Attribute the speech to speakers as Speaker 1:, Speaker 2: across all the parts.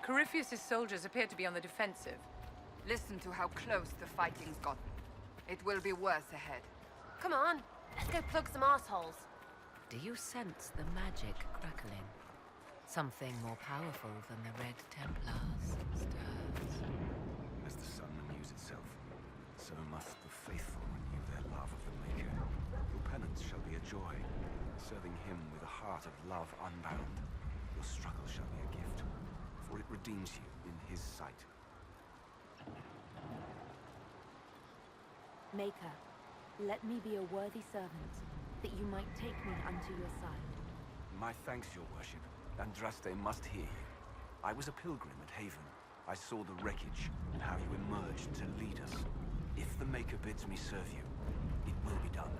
Speaker 1: Corypheus' soldiers appear to be on the defensive.
Speaker 2: Listen to how close the fighting's gotten. It will be worse ahead.
Speaker 3: Come on, let's go plug some assholes.
Speaker 4: Do you sense the magic crackling? Something more powerful than the Red Templars stirs.
Speaker 5: As the sun renews itself, so must the faithful renew their love of the Maker. Your penance shall be a joy, serving him with a heart of love unbound. Your struggle shall be a gift, for it redeems you in his sight.
Speaker 6: Maker, let me be a worthy servant, that you might take me unto your side.
Speaker 5: My thanks, your worship. Andraste must hear you. I was a pilgrim at Haven. I saw the wreckage and how you emerged to lead us. If the Maker bids me serve you, it will be done.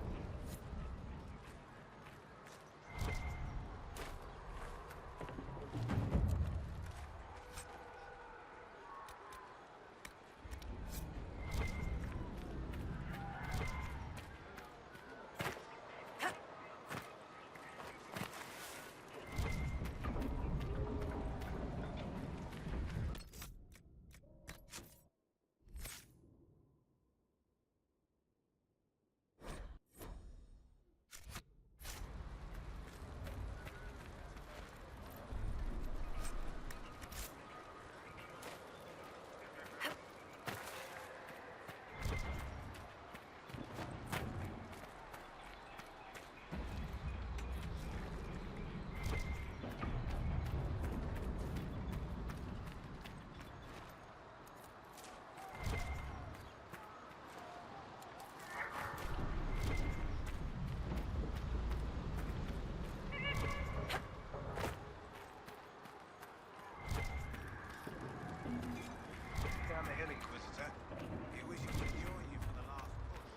Speaker 7: Down the hill, Inquisitor. He wishes to join you for the last push.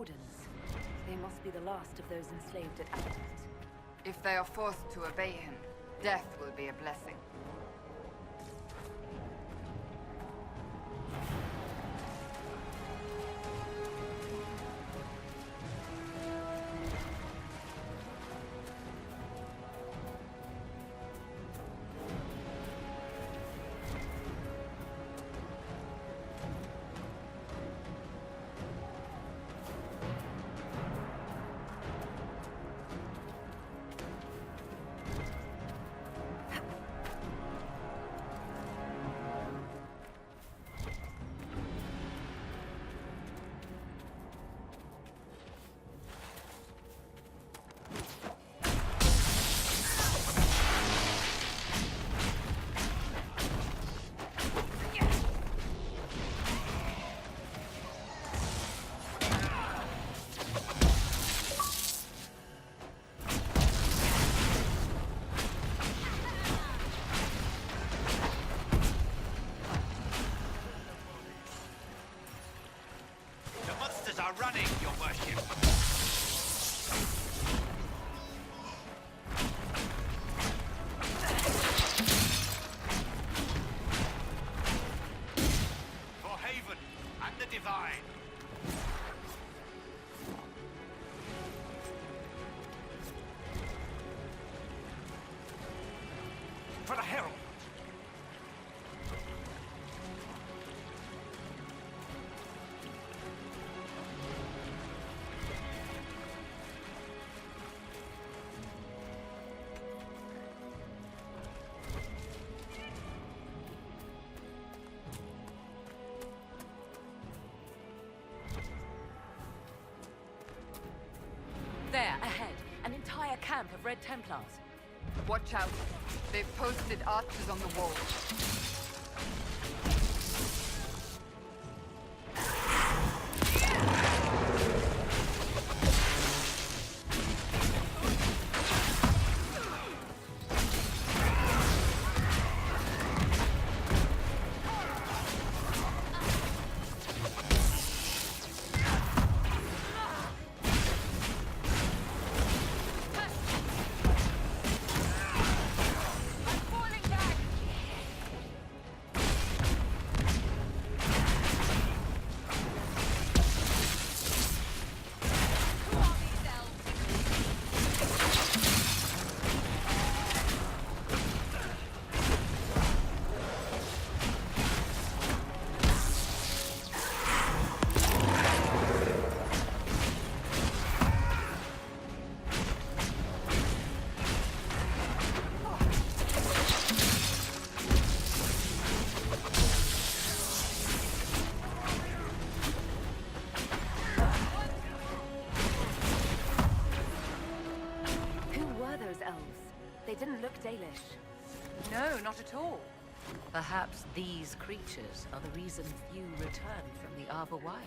Speaker 6: Wardens. They must be the last of those enslaved at Altus.
Speaker 2: If they are forced to obey him, death will be a blessing.
Speaker 7: Are running, your worship. For Haven and the Divine. For the Herald.
Speaker 4: There, ahead. An entire camp of Red Templars.
Speaker 2: Watch out. They've posted archers on the walls.
Speaker 6: They didn't look Dalish.
Speaker 1: No, not at all.
Speaker 4: Perhaps these creatures are the reason few return from the Arbor Wilds.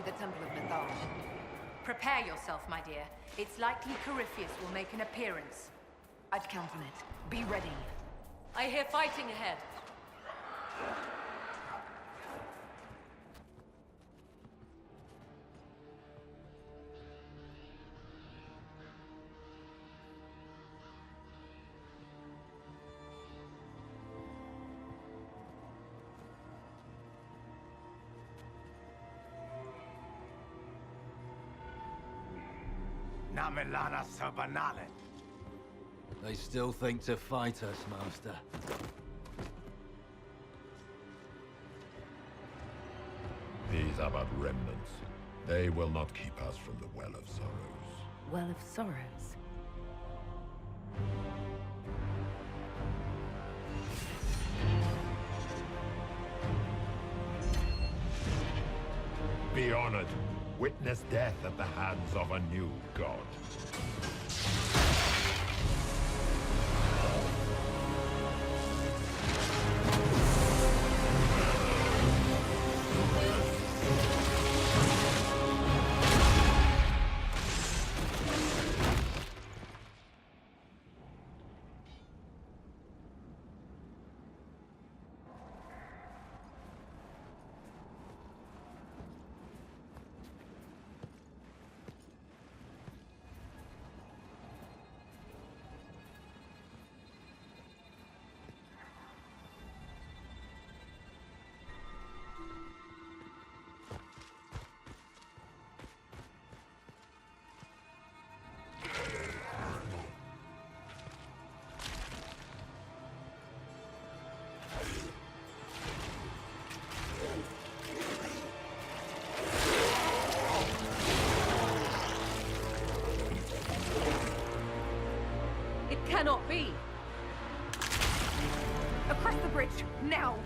Speaker 2: be the Temple of Mythal.
Speaker 1: Prepare yourself, my dear. It's likely Corypheus will make an appearance.
Speaker 2: I'd count on it. Be ready.
Speaker 1: I hear fighting ahead.
Speaker 7: Namelana Sabanale.
Speaker 8: They still think to fight us, Master.
Speaker 9: These are but remnants. They will not keep us from the Well of Sorrows.
Speaker 6: Well of Sorrows.
Speaker 9: Be honored. Witness death at the hands of a new god.
Speaker 1: It cannot be!
Speaker 2: Across the bridge, now!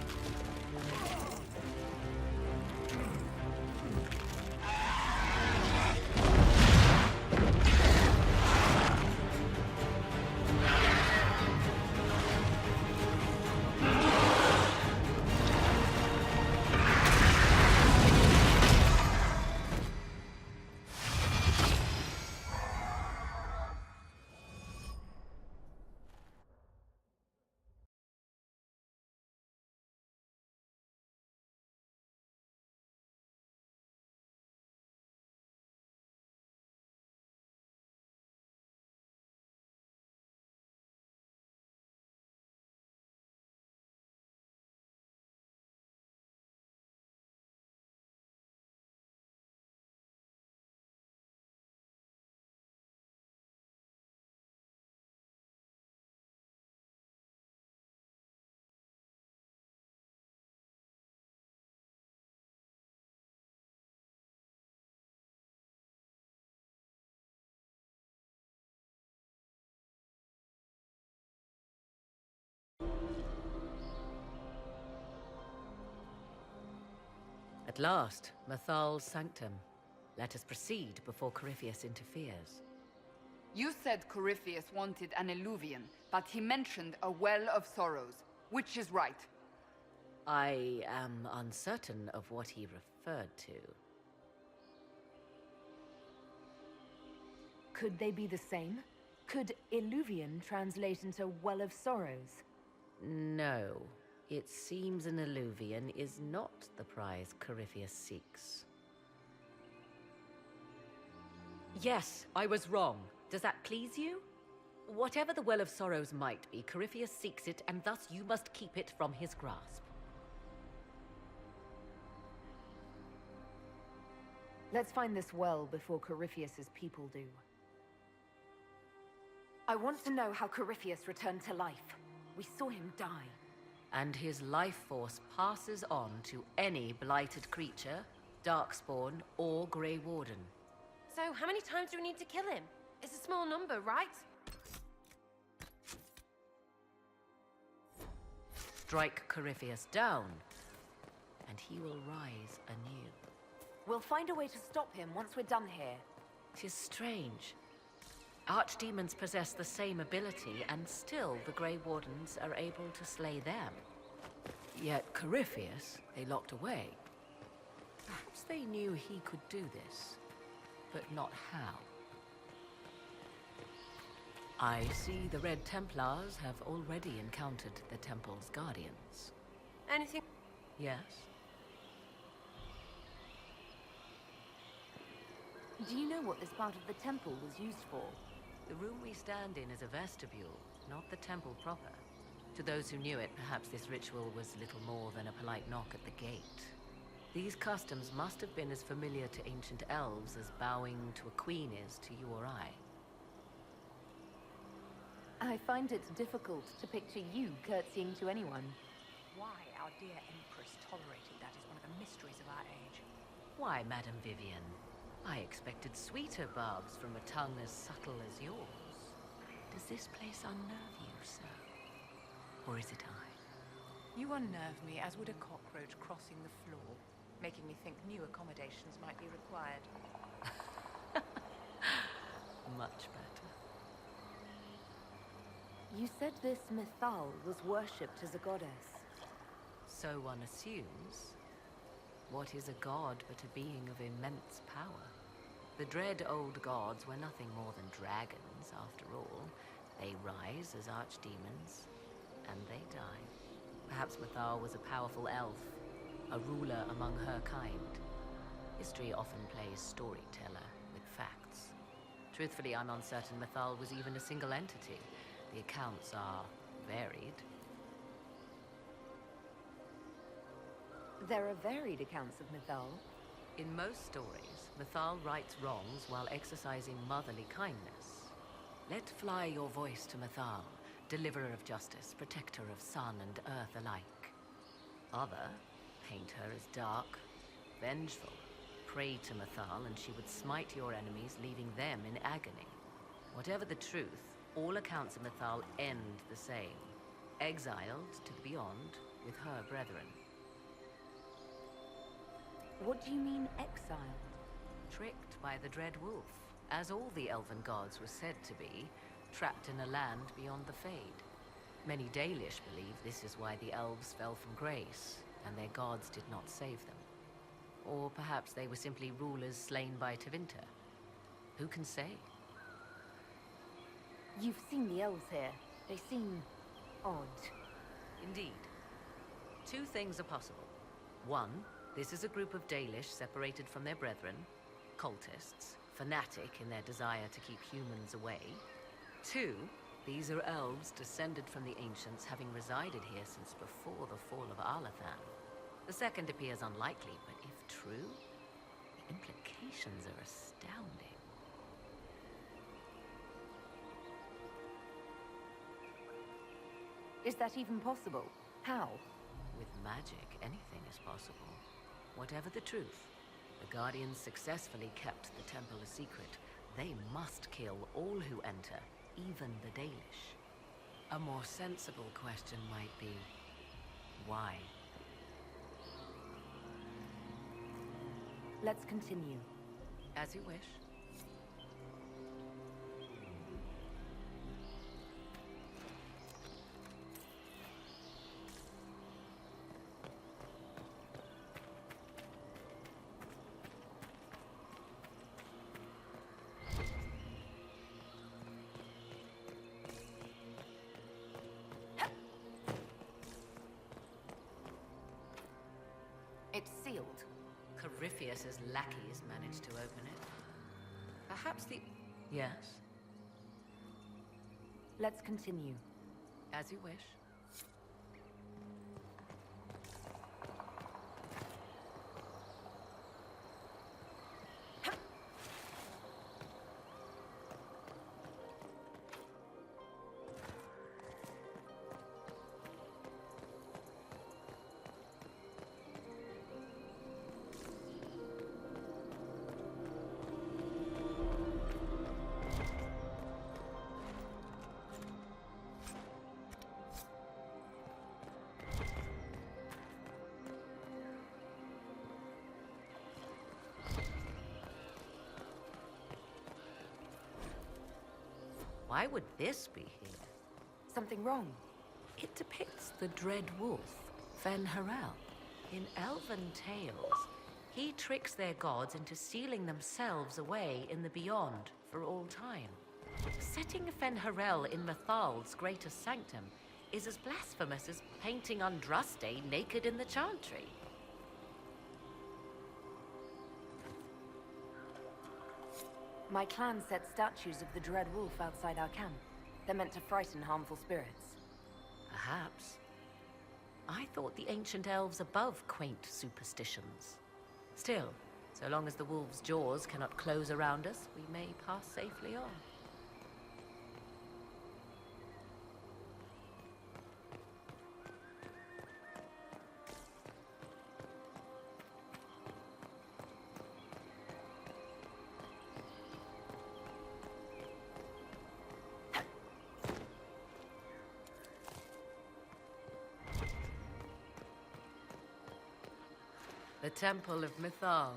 Speaker 4: At last, Mythal's sanctum. Let us proceed before Corypheus interferes.
Speaker 2: You said Corypheus wanted an Eluvian, but he mentioned a Well of Sorrows. Which is right?
Speaker 4: I am uncertain of what he referred to.
Speaker 6: Could they be the same? Could Illuvian translate into Well of Sorrows?
Speaker 4: No. It seems an Illuvian is not the prize Corypheus seeks. Yes, I was wrong. Does that please you? Whatever the Well of Sorrows might be, Corypheus seeks it, and thus you must keep it from his grasp.
Speaker 6: Let's find this well before Corypheus's people do. I want to know how Corypheus returned to life. We saw him die.
Speaker 4: And his life force passes on to any blighted creature, Darkspawn, or Grey Warden.
Speaker 3: So, how many times do we need to kill him? It's a small number, right?
Speaker 4: Strike Corypheus down, and he will rise anew.
Speaker 6: We'll find a way to stop him once we're done here.
Speaker 4: 'Tis strange. Archdemons possess the same ability, and still the Grey Wardens are able to slay them. Yet Corypheus, they locked away. Perhaps they knew he could do this, but not how. I see the Red Templars have already encountered the Temple's guardians.
Speaker 3: Anything?
Speaker 4: Yes?
Speaker 6: Do you know what this part of the temple was used for?
Speaker 4: The room we stand in is a vestibule, not the temple proper. To those who knew it, perhaps this ritual was little more than a polite knock at the gate. These customs must have been as familiar to ancient elves as bowing to a queen is to you or I.
Speaker 6: I find it difficult to picture you curtsying to anyone.
Speaker 1: Why our dear Empress tolerated that is one of the mysteries of our age.
Speaker 4: Why, Madame Vivian? I expected sweeter barbs from a tongue as subtle as yours. Does this place unnerve you, sir? Or is it I?
Speaker 1: You unnerve me as would a cockroach crossing the floor, making me think new accommodations might be required.
Speaker 4: Much better.
Speaker 6: You said this Mythal was worshipped as a goddess.
Speaker 4: So one assumes. What is a god but a being of immense power? The dread old gods were nothing more than dragons, after all. They rise as archdemons, and they die. Perhaps Mythal was a powerful elf, a ruler among her kind. History often plays storyteller with facts. Truthfully, I'm uncertain Mythal was even a single entity. The accounts are varied.
Speaker 6: There are varied accounts of Mythal.
Speaker 4: In most stories, Mythal rights wrongs while exercising motherly kindness. Let fly your voice to Mythal, deliverer of justice, protector of sun and earth alike. Other paint her as dark, vengeful. Pray to Mythal and she would smite your enemies, leaving them in agony. Whatever the truth, all accounts of Mythal end the same. Exiled to the beyond with her brethren.
Speaker 6: What do you mean, exiled?
Speaker 4: Tricked by the Dread Wolf, as all the elven gods were said to be, trapped in a land beyond the Fade. Many Dalish believe this is why the elves fell from grace, and their gods did not save them. Or perhaps they were simply rulers slain by Tevinter. Who can say?
Speaker 6: You've seen the elves here. They seem odd.
Speaker 4: Indeed. Two things are possible. One, this is a group of Dalish separated from their brethren, cultists, fanatic in their desire to keep humans away. Two, these are elves descended from the ancients, having resided here since before the fall of Arlathan. The second appears unlikely, but if true, the implications are astounding.
Speaker 6: Is that even possible? How?
Speaker 4: With magic, anything is possible. Whatever the truth, the Guardians successfully kept the temple a secret. They must kill all who enter, even the Dalish. A more sensible question might be, why?
Speaker 6: Let's continue.
Speaker 4: As you wish.
Speaker 6: It's sealed.
Speaker 4: Corypheus's lackeys managed to open it. Perhaps the... Yes?
Speaker 6: Let's continue.
Speaker 4: As you wish. Why would this be here?
Speaker 6: Something wrong?
Speaker 4: It depicts the Dread Wolf, Fen Harel. In elven tales, He tricks their gods into sealing themselves away in the beyond for all time. Setting Fen'Harel in Methal's greatest sanctum is as blasphemous as painting Andraste naked in the chantry.
Speaker 6: My clan set statues of the Dread Wolf outside our camp. They're meant to frighten harmful spirits.
Speaker 4: Perhaps. I thought the ancient elves above quaint superstitions. Still, so long as the wolf's jaws cannot close around us, we may pass safely on. The Temple of Mythal,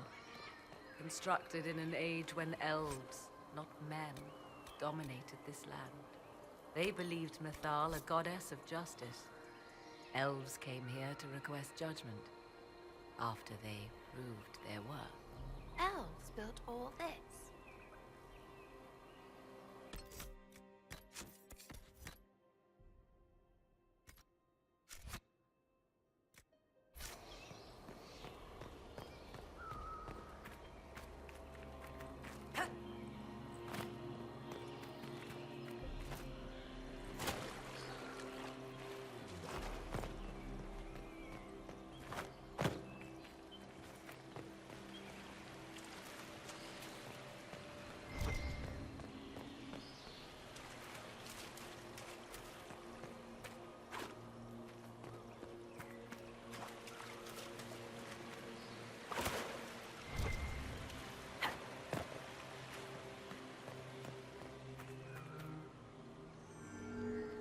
Speaker 4: constructed in an age when elves, not men, dominated this land. They believed Mythal a goddess of justice. Elves came here to request judgment, after they proved their worth.
Speaker 3: Elves built all this.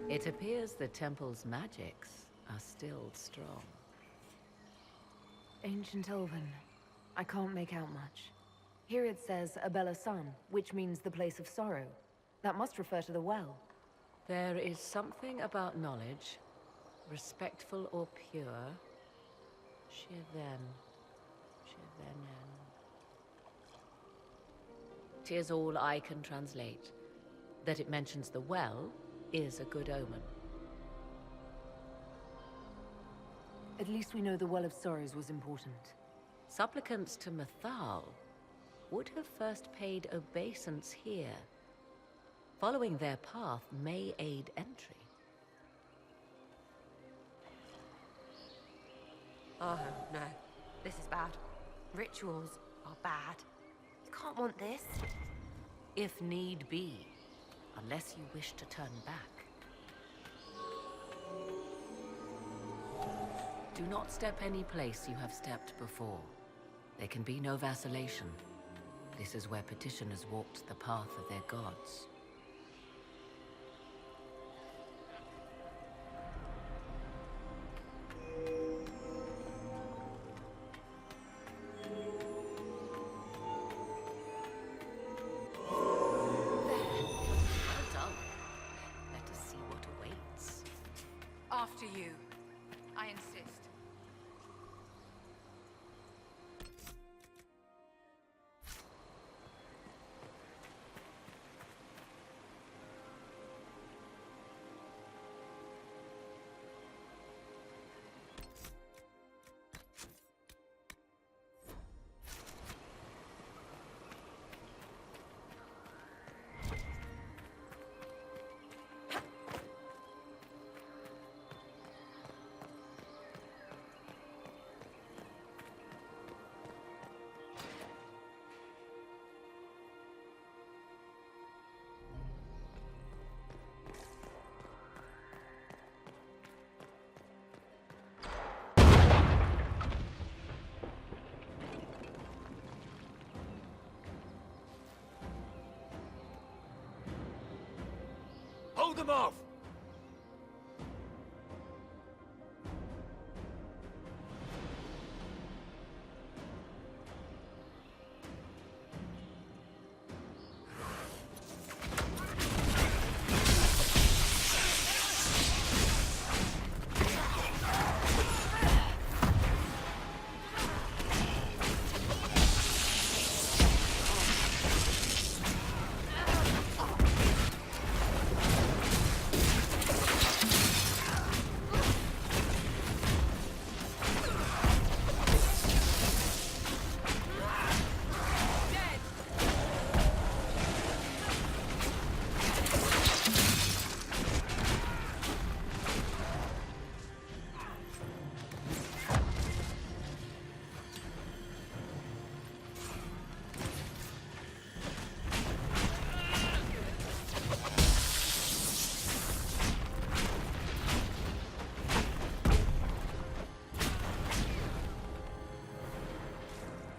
Speaker 4: It appears the temple's magics are still strong.
Speaker 6: Ancient Elven. I can't make out much. Here it says Abella Sun, which means the place of sorrow. That must refer to the well.
Speaker 4: There is something about knowledge, respectful or pure. Shiven. Shivenen. 'Tis all I can translate. That it mentions the well is a good omen.
Speaker 6: At least we know the Well of Sorrows was important.
Speaker 4: Supplicants to Mythal would have first paid obeisance here. Following their path may aid entry.
Speaker 3: Oh, no. This is bad. Rituals are bad. You can't want this.
Speaker 4: If need be, unless you wish to turn back. Do not step any place you have stepped before. There can be no vacillation. This is where petitioners walked the path of their gods.
Speaker 1: After you. I insist.
Speaker 5: Hold them off!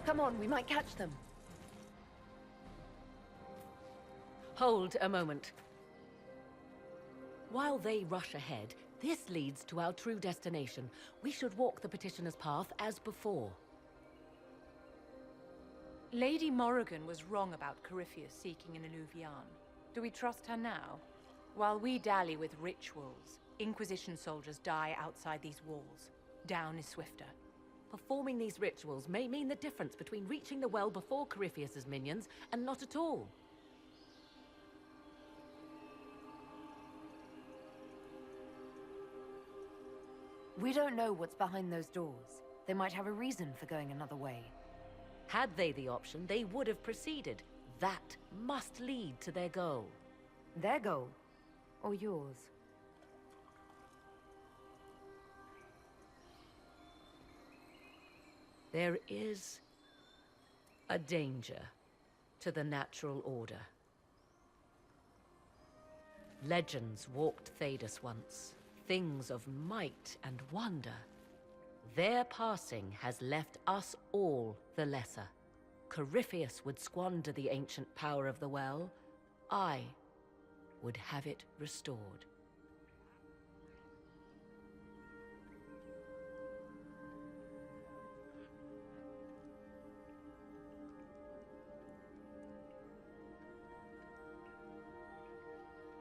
Speaker 6: Come on, we might catch them.
Speaker 4: Hold a moment. While they rush ahead, this leads to our true destination. We should walk the petitioner's path as before.
Speaker 1: Lady Morrigan was wrong about Corypheus seeking an Illuvian. Do we trust her now? While we dally with rituals, Inquisition soldiers die outside these walls. Down is swifter.
Speaker 4: Performing these rituals may mean the difference between reaching the well before Corypheus's minions and not at all.
Speaker 6: We don't know what's behind those doors. They might have a reason for going another way.
Speaker 4: Had they the option, they would have proceeded. That must lead to their goal.
Speaker 6: Their goal? Or yours?
Speaker 4: There is a danger to the natural order. Legends walked Thedas once, things of might and wonder. Their passing has left us all the lesser. Corypheus would squander the ancient power of the well. I would have it restored.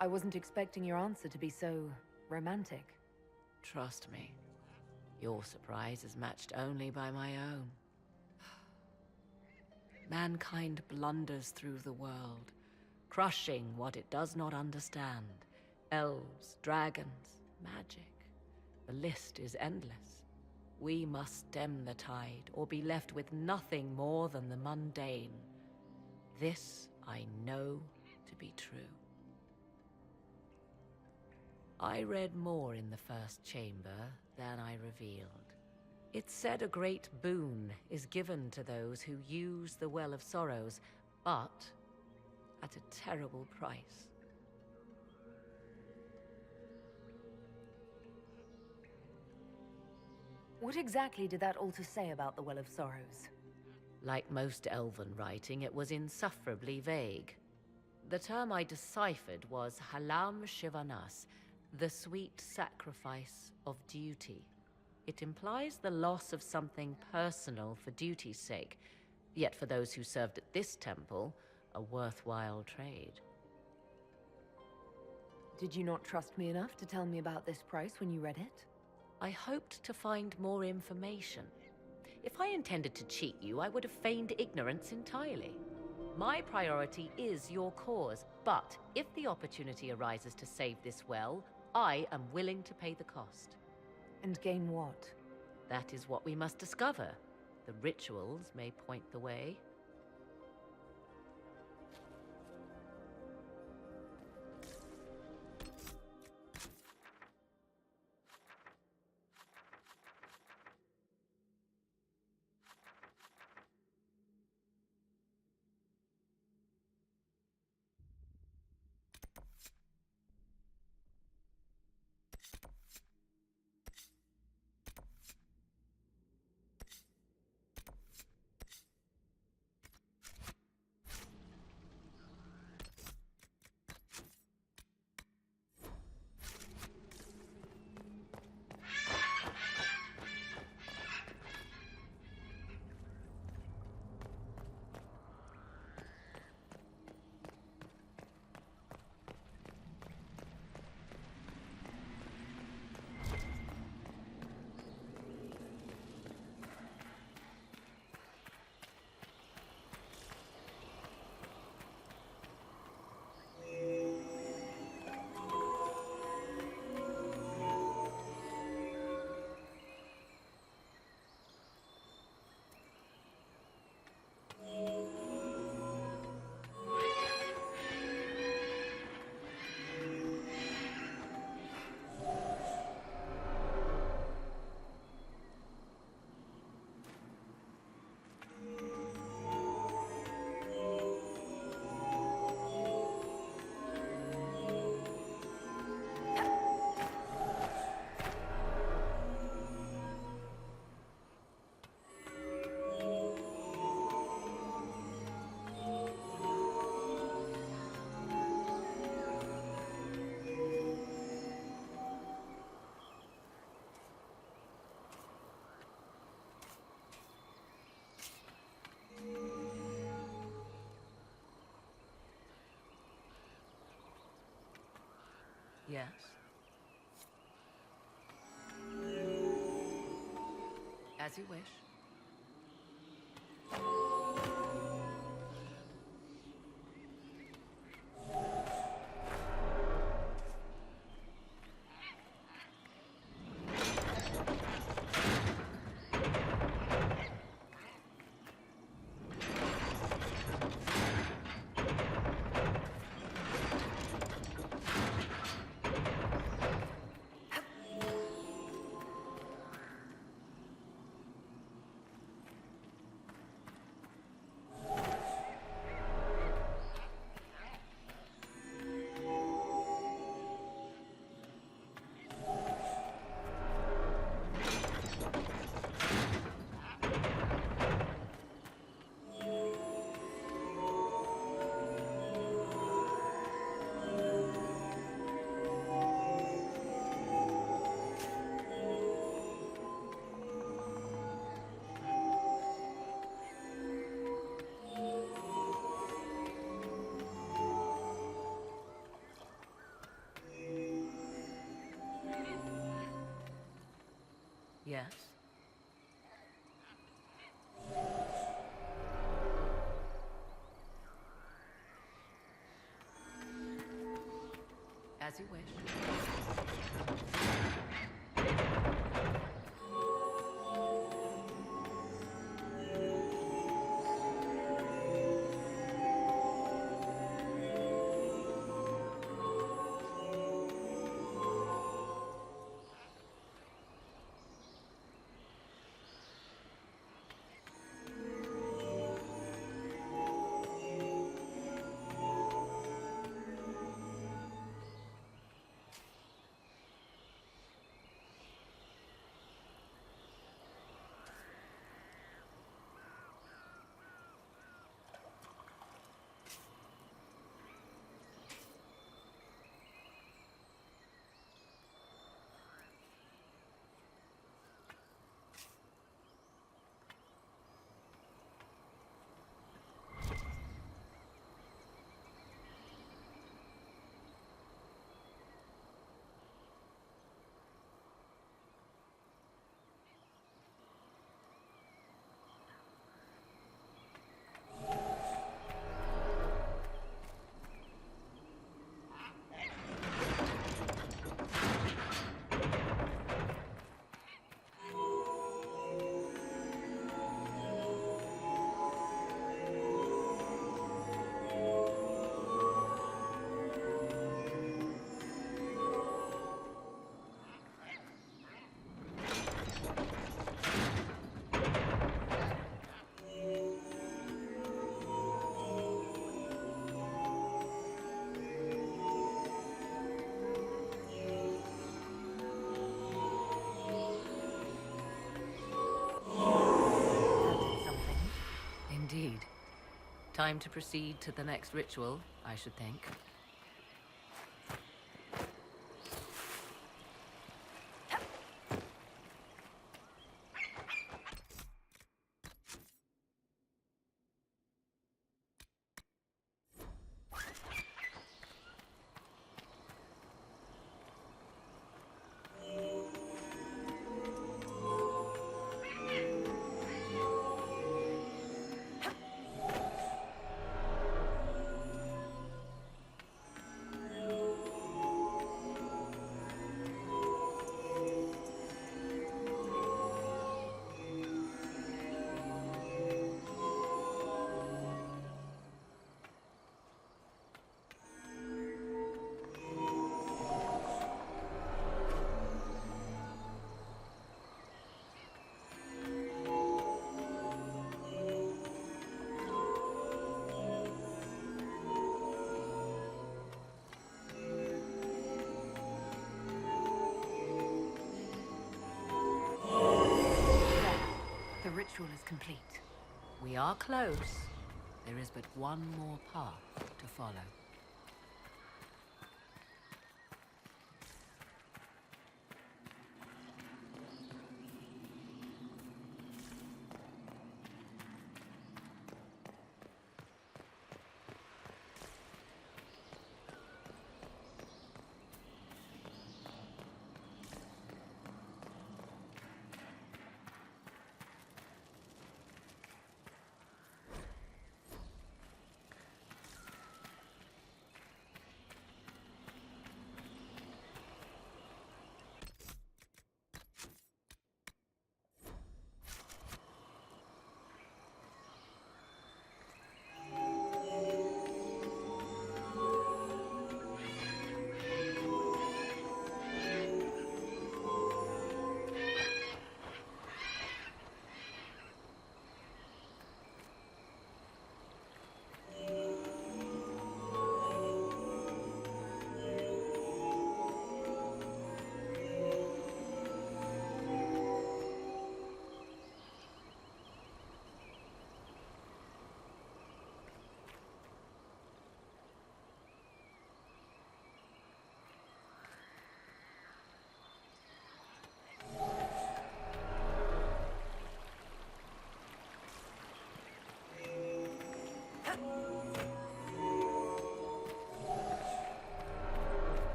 Speaker 6: I wasn't expecting your answer to be so romantic.
Speaker 4: Trust me, your surprise is matched only by my own. Mankind blunders through the world, crushing what it does not understand. Elves, dragons, magic. The list is endless. We must stem the tide, or be left with nothing more than the mundane. This I know to be true. I read more in the first chamber than I revealed. It said a great boon is given to those who use the Well of Sorrows, but at a terrible price.
Speaker 6: What exactly did that altar say about the Well of Sorrows?
Speaker 4: Like most elven writing, it was insufferably vague. The term I deciphered was Halam Shivanas, the sweet sacrifice of duty. It implies the loss of something personal for duty's sake, yet for those who served at this temple, a worthwhile trade.
Speaker 6: Did you not trust me enough to tell me about this price when you read it?
Speaker 4: I hoped to find more information. If I intended to cheat you, I would have feigned ignorance entirely. My priority is your cause, but if the opportunity arises to save this well, I am willing to pay the cost.
Speaker 6: And gain what?
Speaker 4: That is what we must discover. The rituals may point the way. Yes? As you wish. Yes? As you wish. Indeed. Time to proceed to the next ritual, I should think.
Speaker 6: The ritual is complete.
Speaker 4: We are close. There is but one more path to follow.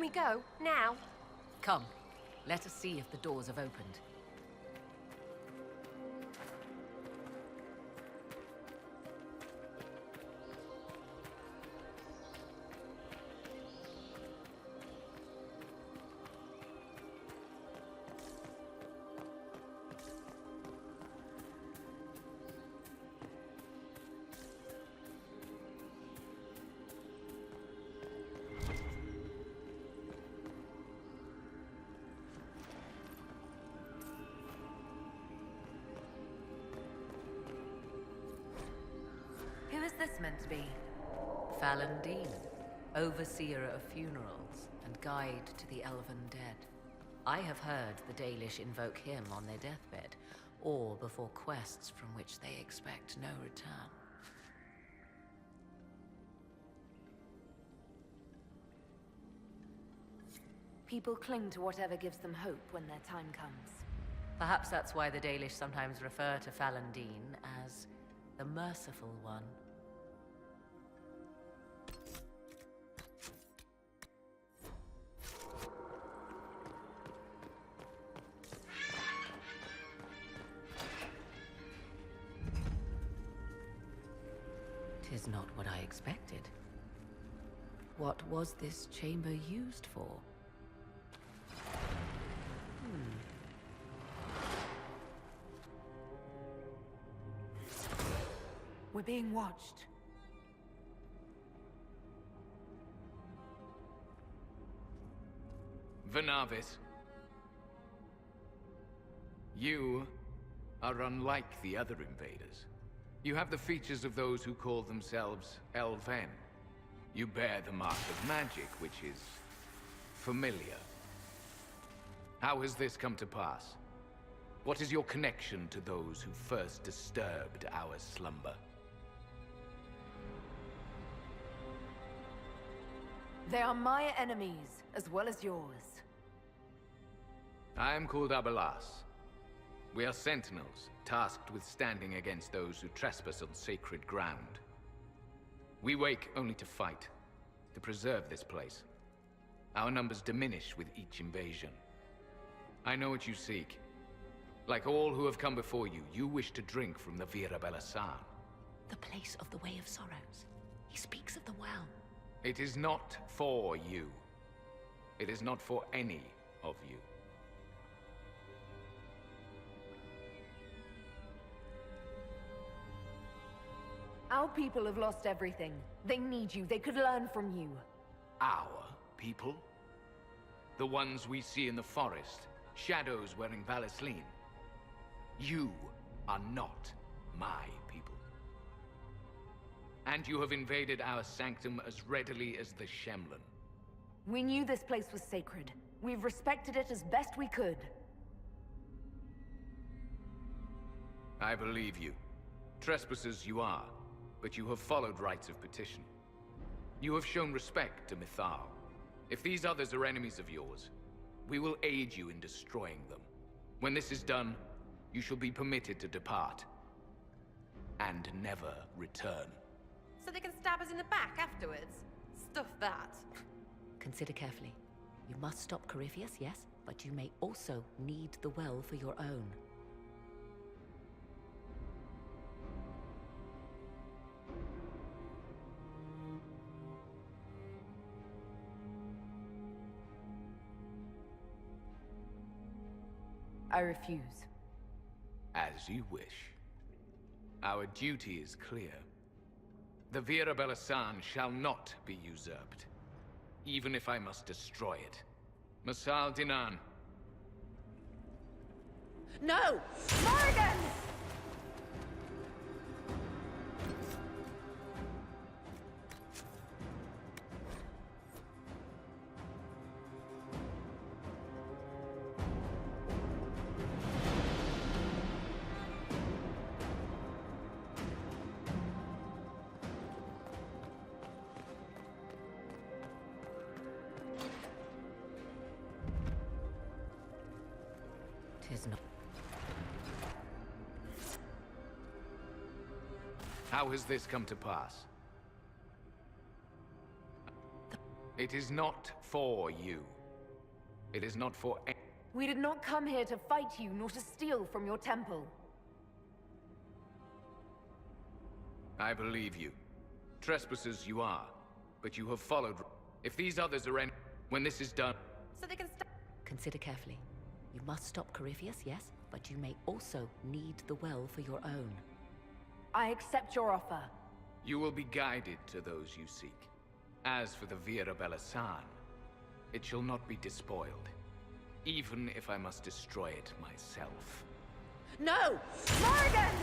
Speaker 3: we go? Now?
Speaker 4: Come, let us see if the doors have opened.
Speaker 6: Who is this meant to be?
Speaker 4: Fallon Dean, overseer of funerals and guide to the elven dead. I have heard the Dalish invoke him on their deathbed, or before quests from which they expect no return.
Speaker 6: People cling to whatever gives them hope when their time comes.
Speaker 4: Perhaps that's why the Dalish sometimes refer to Fallon Dean as the Merciful One. Tis not what I expected. What was this chamber used for?
Speaker 6: We're being watched.
Speaker 10: Venavis. You are unlike the other invaders. You have the features of those who call themselves Elven. You bear the mark of magic, which is familiar. How has this come to pass? What is your connection to those who first disturbed our slumber?
Speaker 6: They are my enemies, as well as yours.
Speaker 10: I am called Abelas. We are sentinels, tasked with standing against those who trespass on sacred ground. We wake only to fight, to preserve this place. Our numbers diminish with each invasion. I know what you seek. Like all who have come before you, you wish to drink from the Vira Belasan.
Speaker 4: The place of the Way of Sorrows. He speaks of the well.
Speaker 10: It is not for you. It is not for any of you.
Speaker 6: Our people have lost everything. They need you. They could learn from you.
Speaker 10: Our people? The ones we see in the forest, shadows wearing Valisleen. You are not my people. And you have invaded our sanctum as readily as the Shemlin.
Speaker 6: We knew this place was sacred. We've respected it as best we could.
Speaker 10: I believe you. Trespassers you are, but you have followed rites of petition. You have shown respect to Mythal. If these others are enemies of yours, we will aid you in destroying them. When this is done, you shall be permitted to depart. And never return.
Speaker 3: So they can stab us in the back afterwards? Stuff that.
Speaker 4: Consider carefully. You must stop Corypheus, yes, but you may also need the well for your own.
Speaker 6: I refuse.
Speaker 10: As you wish. Our duty is clear. The Vira Belasan shall not be usurped, even if I must destroy it. Masal Dinan.
Speaker 3: No!
Speaker 6: Morrigan!
Speaker 4: Tis not.
Speaker 10: How has this come to pass? It is not for you. It is not for
Speaker 6: We did not come here to fight you, nor to steal from your temple.
Speaker 10: I believe you. Trespassers you are, but you have followed. If these others are any... When this is done...
Speaker 3: So they can stop.
Speaker 4: Consider carefully. You must stop Corypheus, yes, but you may also need the well for your own.
Speaker 6: I accept your offer.
Speaker 10: You will be guided to those you seek. As for the Vira Belasan, it shall not be despoiled. Even if I must destroy it myself.
Speaker 3: No!
Speaker 6: Morrigan!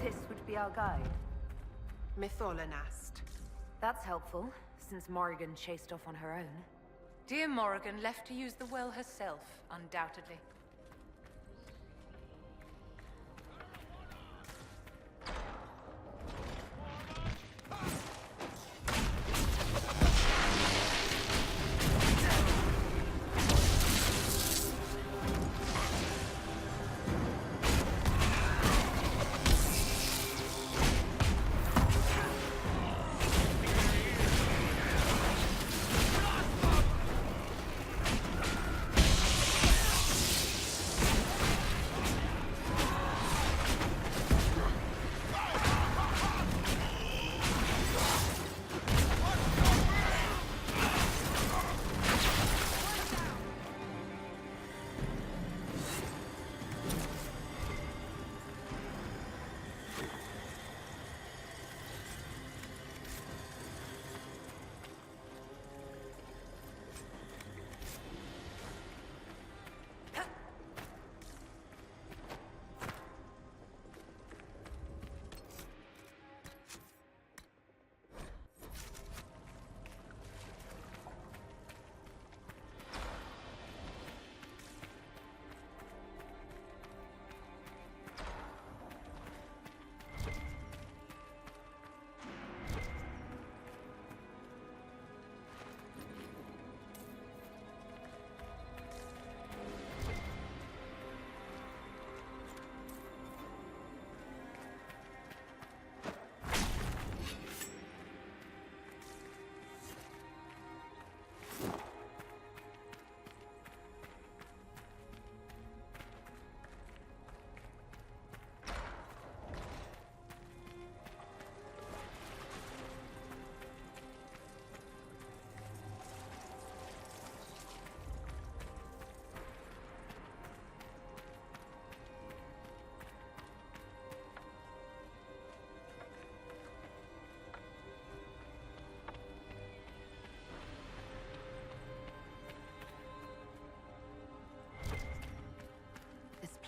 Speaker 6: This would be our guide.
Speaker 3: Mytholanast.
Speaker 6: That's helpful, since Morrigan chased off on her own.
Speaker 1: Dear Morrigan left to use the well herself, undoubtedly.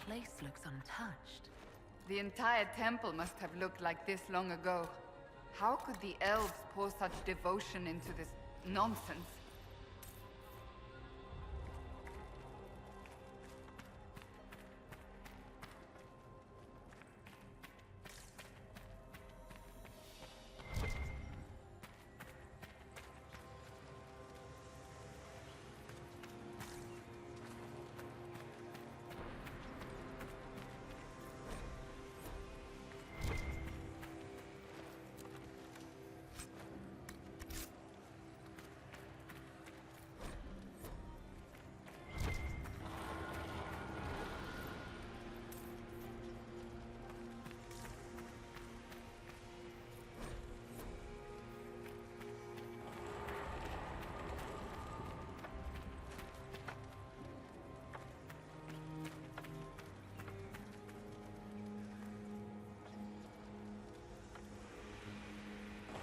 Speaker 6: Place looks untouched.
Speaker 2: The entire temple must have looked like this long ago. How could the elves pour such devotion into this nonsense?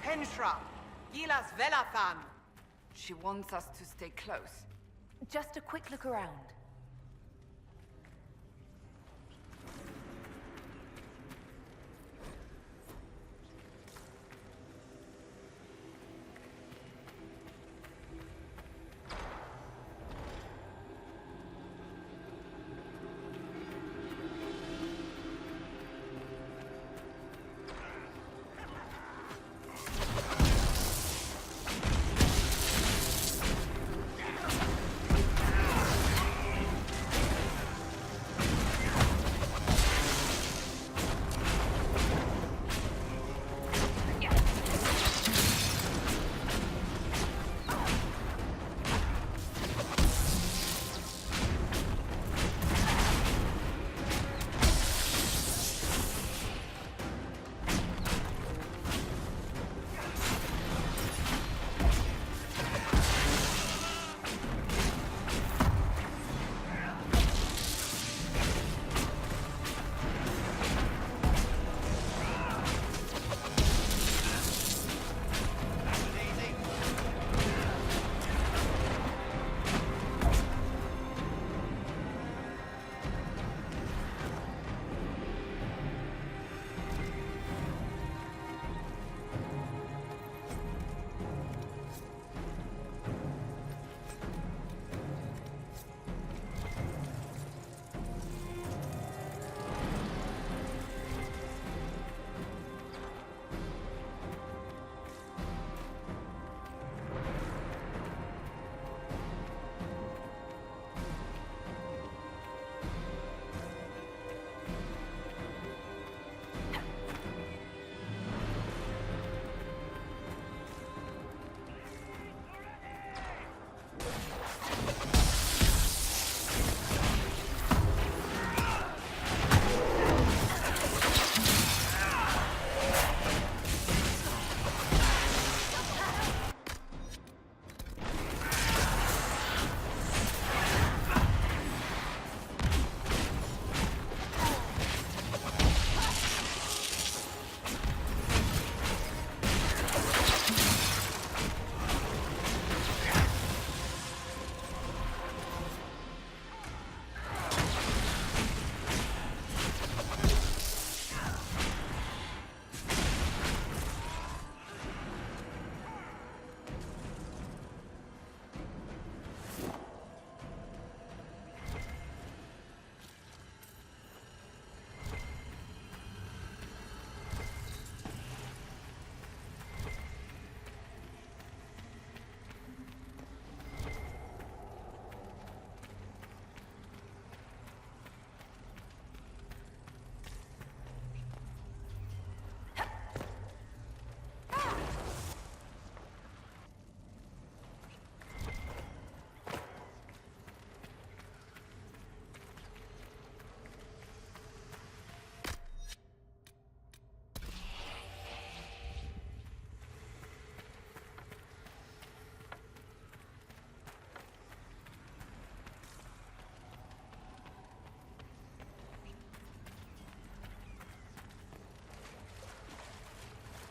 Speaker 3: Henshra! Gilas Velathan!
Speaker 2: She wants us to stay close.
Speaker 6: Just a quick look around.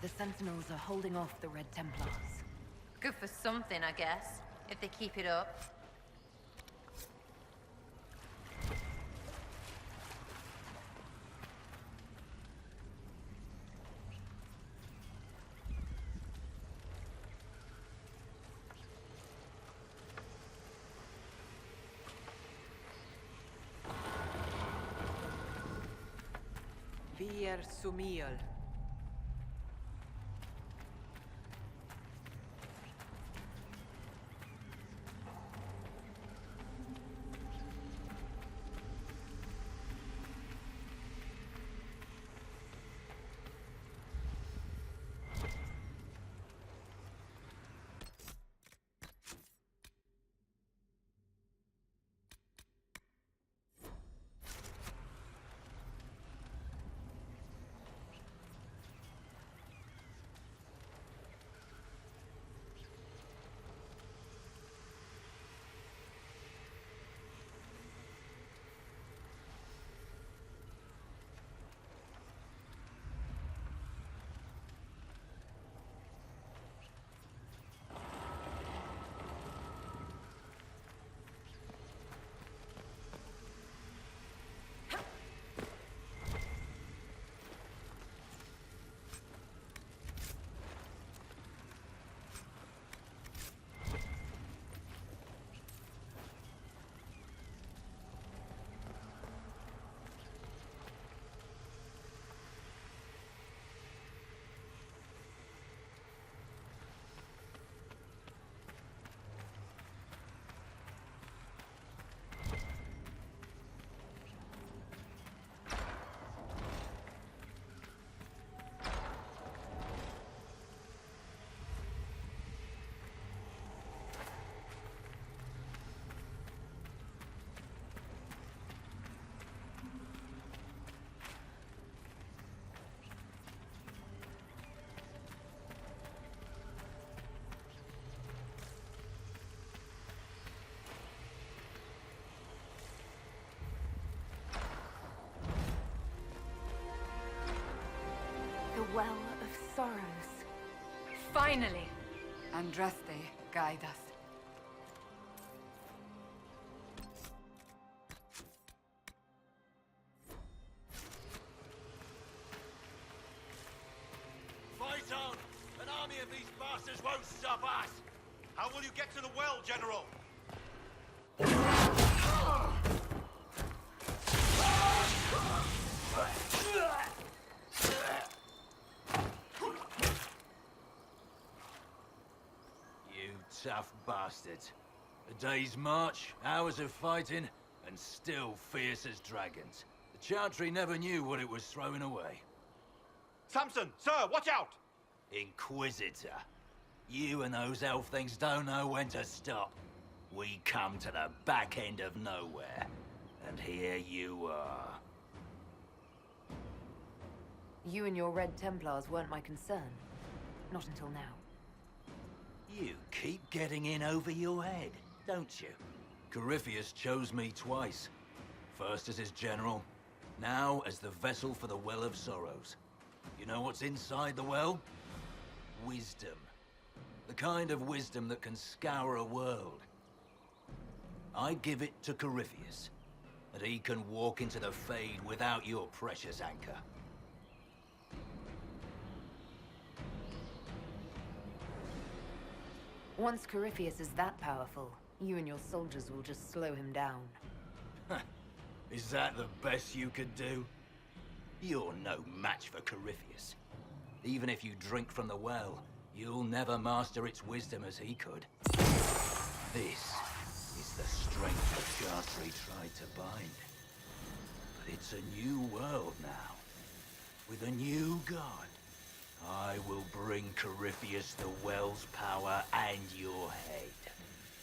Speaker 6: The Sentinels are holding off the Red Templars.
Speaker 3: Good for something, I guess, if they keep it up.
Speaker 11: Vir Sumiel.
Speaker 6: The Well of Sorrows.
Speaker 1: Finally!
Speaker 2: Andraste, guide us.
Speaker 7: Fight on! An army of these bastards won't stop us! How will you get to the well, General?
Speaker 8: You tough bastards. A day's march, hours of fighting, and still fierce as dragons. The Chantry never knew what it was throwing away.
Speaker 7: Samson, sir, watch out!
Speaker 8: Inquisitor. You and those elf things don't know when to stop. We come to the back end of nowhere. And here you are.
Speaker 6: You and your Red Templars weren't my concern. Not until now.
Speaker 8: You keep getting in over your head, don't you? Corypheus chose me twice. First as his general, now as the vessel for the Well of Sorrows. You know what's inside the well? Wisdom. The kind of wisdom that can scour a world. I give it to Corypheus, and he can walk into the Fade without your precious anchor.
Speaker 6: Once Corypheus is that powerful, you and your soldiers will just slow him down.
Speaker 8: Is that the best you could do? You're no match for Corypheus. Even if you drink from the well, you'll never master its wisdom as he could. This is the strength the Chantry tried to bind. But it's a new world now, with a new god. I will bring Corypheus the well's power and your head,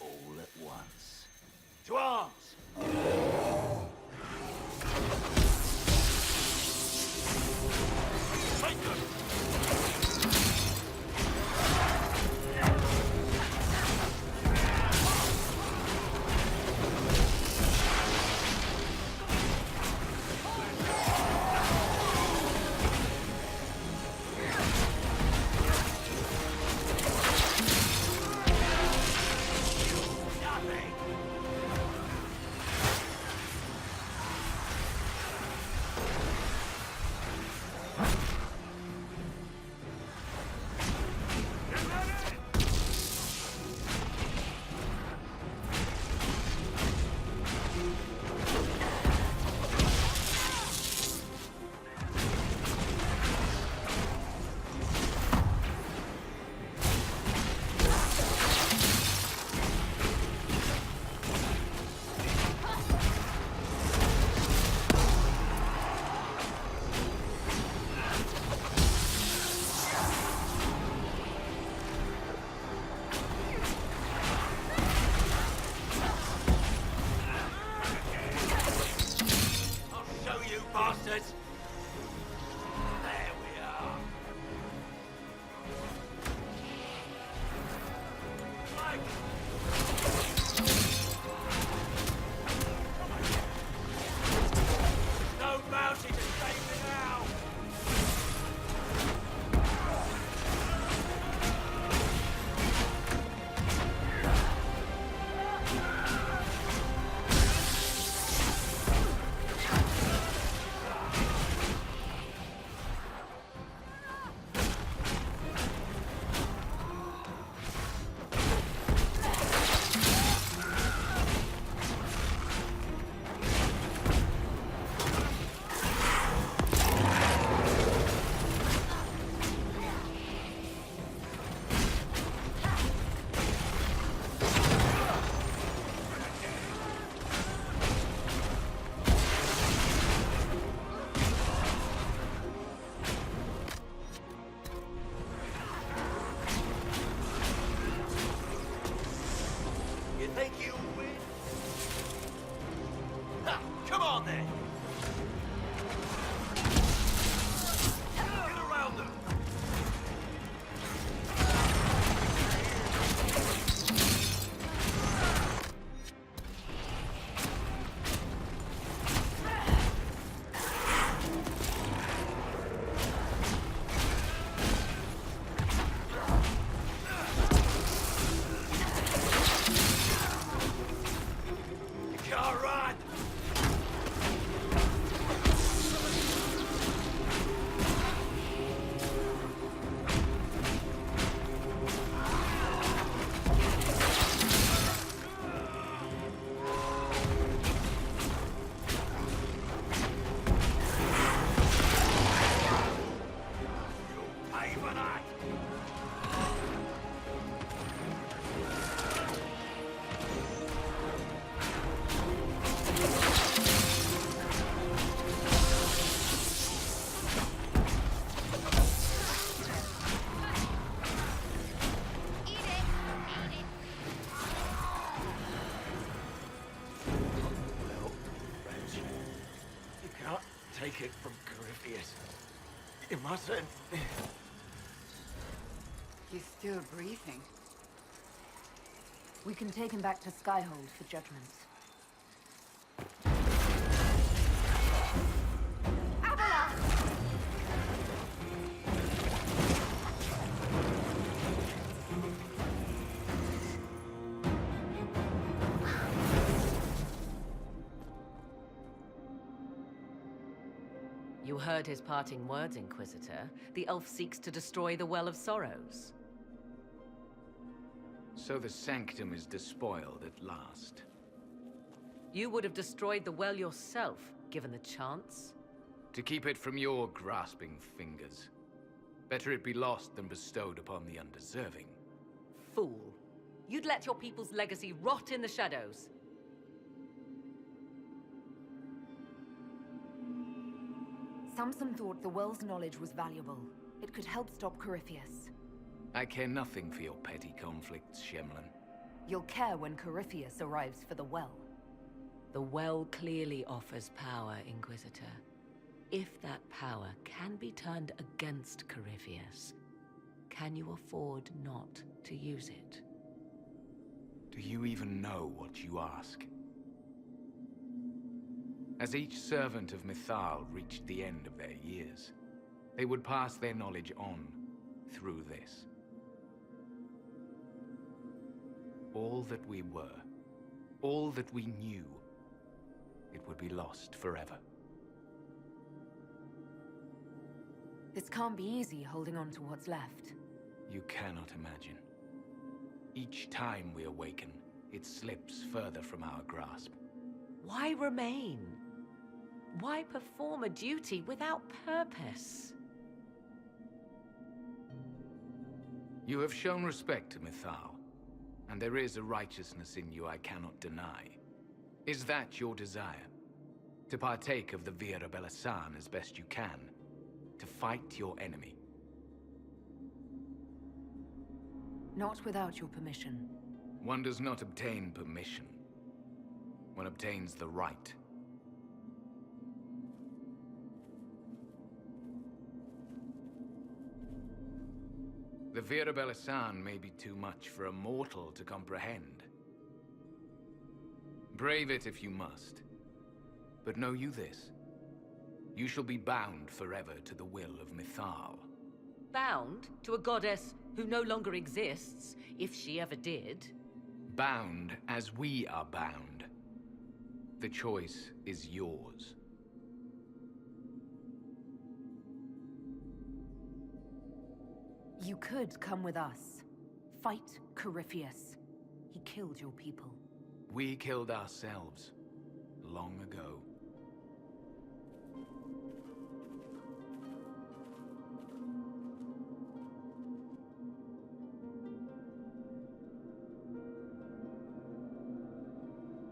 Speaker 8: all at once. To arms!
Speaker 7: Take them! for that!
Speaker 5: Well, Reg, you can't take it from Corypheus. You mustn't.
Speaker 2: He's still breathing.
Speaker 6: We can take him back to Skyhold for judgment.
Speaker 4: You heard his parting words, Inquisitor. The elf seeks to destroy the Well of Sorrows.
Speaker 10: So the Sanctum is despoiled at last.
Speaker 4: You would have destroyed the well yourself, given the chance.
Speaker 10: To keep it from your grasping fingers. Better it be lost than bestowed upon the undeserving.
Speaker 4: Fool. You'd let your people's legacy rot in the shadows.
Speaker 6: Samson thought the well's knowledge was valuable. It could help stop Corypheus.
Speaker 10: I care nothing for your petty conflicts, Shemlin.
Speaker 6: You'll care when Corypheus arrives for the well.
Speaker 4: The well clearly offers power, Inquisitor. If that power can be turned against Corypheus, can you afford not to use it?
Speaker 10: Do you even know what you ask? As each servant of Mythal reached the end of their years, they would pass their knowledge on through this. All that we were, all that we knew, it would be lost forever.
Speaker 6: This can't be easy, holding on to what's left.
Speaker 10: You cannot imagine. Each time we awaken, it slips further from our grasp.
Speaker 4: Why remain? Why perform a duty without purpose?
Speaker 10: You have shown respect to Mythal, and there is a righteousness in you I cannot deny. Is that your desire? To partake of the Vira Belasan as best you can? To fight your enemy?
Speaker 6: Not without your permission.
Speaker 10: One does not obtain permission. One obtains the right. The Vira Belasan may be too much for a mortal to comprehend. Brave it if you must. But know you this. You shall be bound forever to the will of Mythal.
Speaker 4: Bound to a goddess who no longer exists, if she ever did.
Speaker 10: Bound as we are bound. The choice is yours.
Speaker 6: You could come with us. Fight Corypheus. He killed your people.
Speaker 10: We killed ourselves long ago.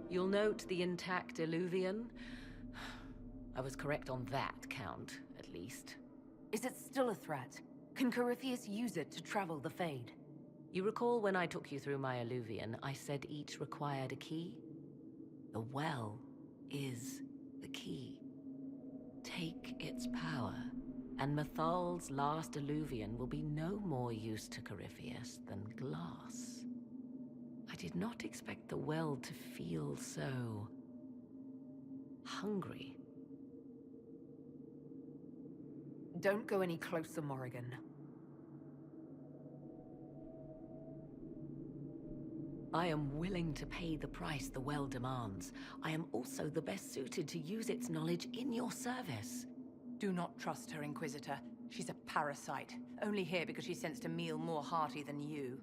Speaker 4: You'll note the intact Illuvian. I was correct on that count, at least.
Speaker 6: Is it still a threat? Can Corypheus use it to travel the Fade?
Speaker 4: You recall when I took you through my Illuvian, I said each required a key? The well is the key. Take its power, and Mythal's last Illuvian will be no more use to Corypheus than glass. I did not expect the well to feel so hungry.
Speaker 6: Don't go any closer, Morrigan.
Speaker 4: I am willing to pay the price the well demands. I am also the best suited to use its knowledge in your service.
Speaker 1: Do not trust her, Inquisitor. She's a parasite, only here because she sensed a meal more hearty than you.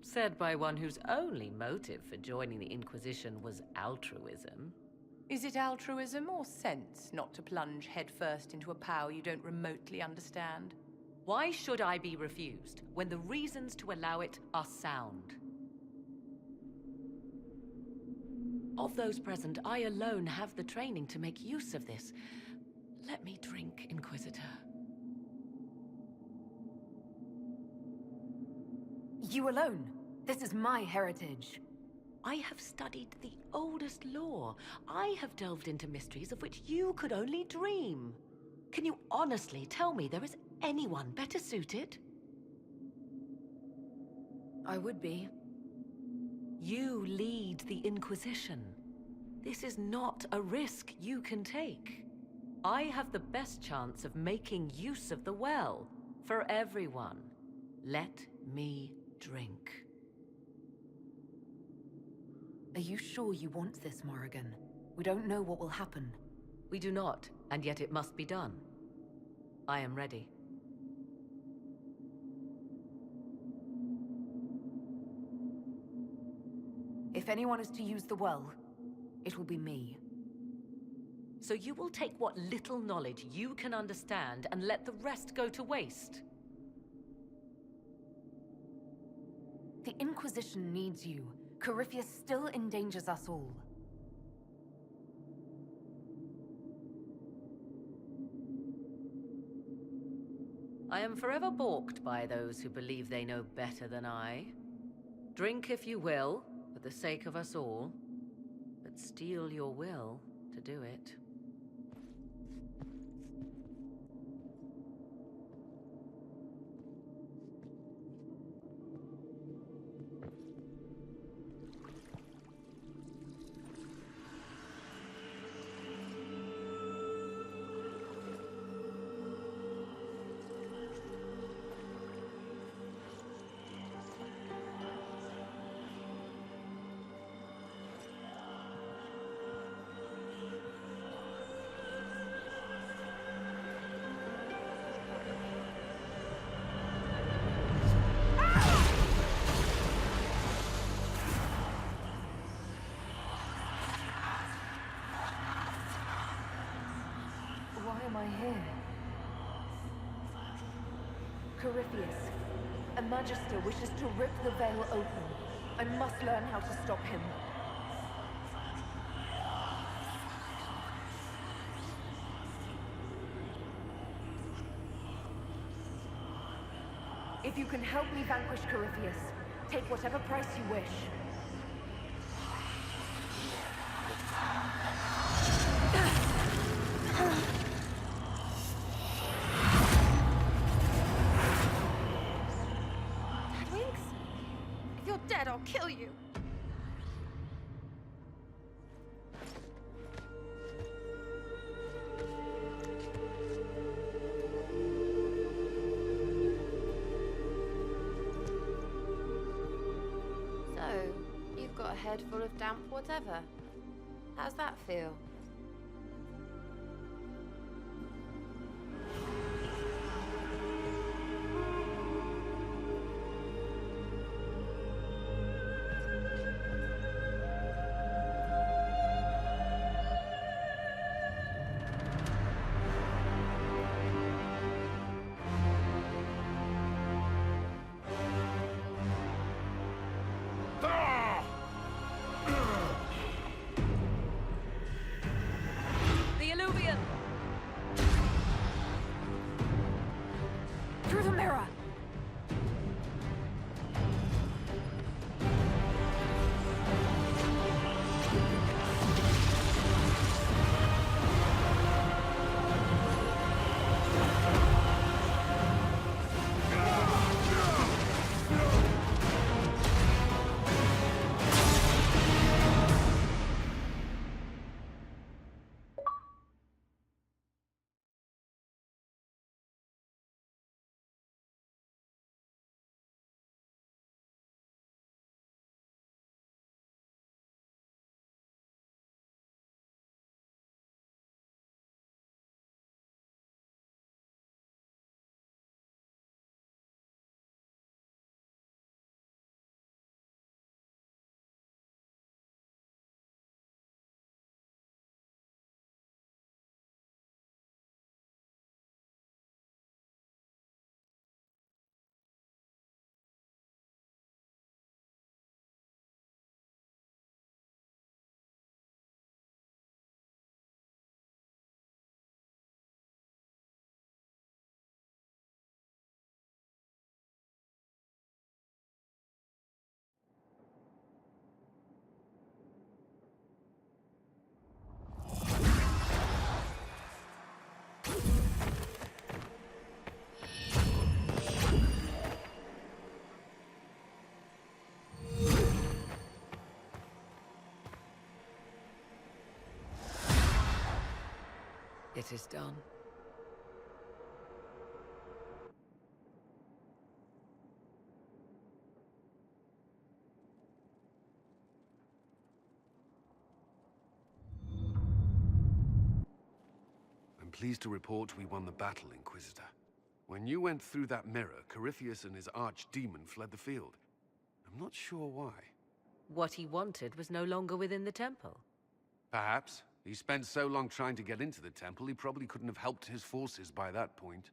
Speaker 4: Said by one whose only motive for joining the Inquisition was altruism.
Speaker 1: Is it altruism or sense not to plunge headfirst into a power you don't remotely understand?
Speaker 4: Why should I be refused when the reasons to allow it are sound? Of those present, I alone have the training to make use of this. Let me drink, Inquisitor.
Speaker 6: You alone? This is my heritage.
Speaker 4: I have studied the oldest lore. I have delved into mysteries of which you could only dream. Can you honestly tell me there is anyone better suited?
Speaker 6: I would be.
Speaker 4: You lead the Inquisition. This is not a risk you can take. I have the best chance of making use of the well for everyone. Let me drink.
Speaker 6: Are you sure you want this, Morrigan? We don't know what will happen.
Speaker 4: We do not, and yet it must be done. I am ready.
Speaker 6: If anyone is to use the well, it will be me.
Speaker 4: So you will take what little knowledge you can understand and let the rest go to waste?
Speaker 6: The Inquisition needs you. Corypheus still endangers us all.
Speaker 4: I am forever balked by those who believe they know better than I. Drink if you will, for the sake of us all, but steel your will to do it.
Speaker 6: Why am I here? Corypheus, a Magister wishes to rip the veil open. I must learn how to stop him. If you can help me vanquish Corypheus, take whatever price you wish.
Speaker 3: If you're dead, I'll kill you. So, you've got a head full of damp whatever. How's that feel?
Speaker 4: It is done.
Speaker 12: I'm pleased to report we won the battle, Inquisitor. When you went through that mirror, Corypheus and his archdemon fled the field. I'm not sure why.
Speaker 4: What he wanted was no longer within the temple.
Speaker 12: Perhaps. He spent so long trying to get into the temple, he probably couldn't have helped his forces by that point.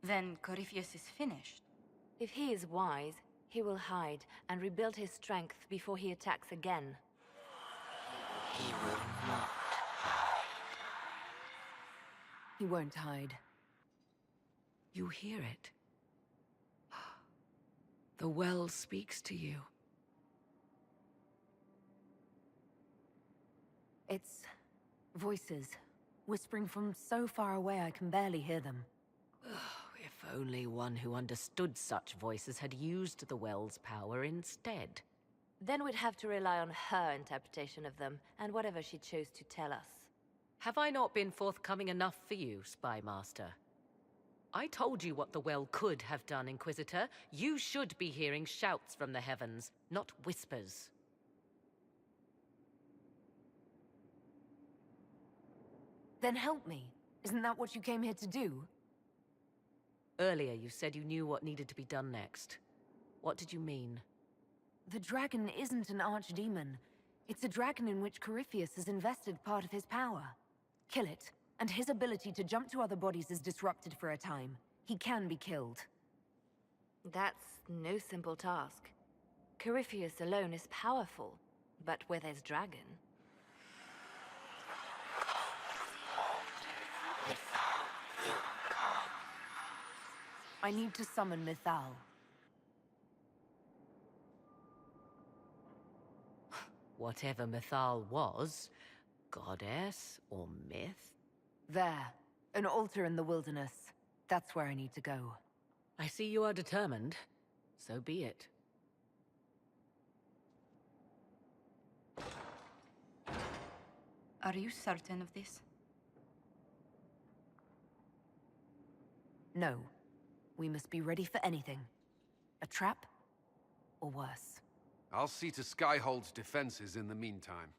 Speaker 13: Then Corypheus is finished.
Speaker 6: If he is wise, he will hide and rebuild his strength before he attacks again.
Speaker 3: He will not.
Speaker 6: He won't hide.
Speaker 4: You hear it. The well speaks to you.
Speaker 6: It's voices, whispering from so far away I can barely hear them.
Speaker 4: If only one who understood such voices had used the well's power instead.
Speaker 6: Then we'd have to rely on her interpretation of them, and whatever she chose to tell us.
Speaker 4: Have I not been forthcoming enough for you, Spy Master? I told you what the well could have done, Inquisitor. You should be hearing shouts from the heavens, not whispers.
Speaker 6: Then help me. Isn't that what you came here to do?
Speaker 4: Earlier you said you knew what needed to be done next. What did you mean?
Speaker 6: The dragon isn't an archdemon. It's a dragon in which Corypheus has invested part of his power. Kill it, and his ability to jump to other bodies is disrupted for a time. He can be killed. That's no simple task. Corypheus alone is powerful, but where there's dragon... I need to summon Mythal.
Speaker 4: Whatever Mythal was, goddess or myth?
Speaker 6: There, an altar in the wilderness. That's where I need to go.
Speaker 4: I see you are determined. So be it.
Speaker 13: Are you certain of this?
Speaker 6: No. We must be ready for anything. A trap, or worse.
Speaker 12: I'll see to Skyhold's defenses in the meantime.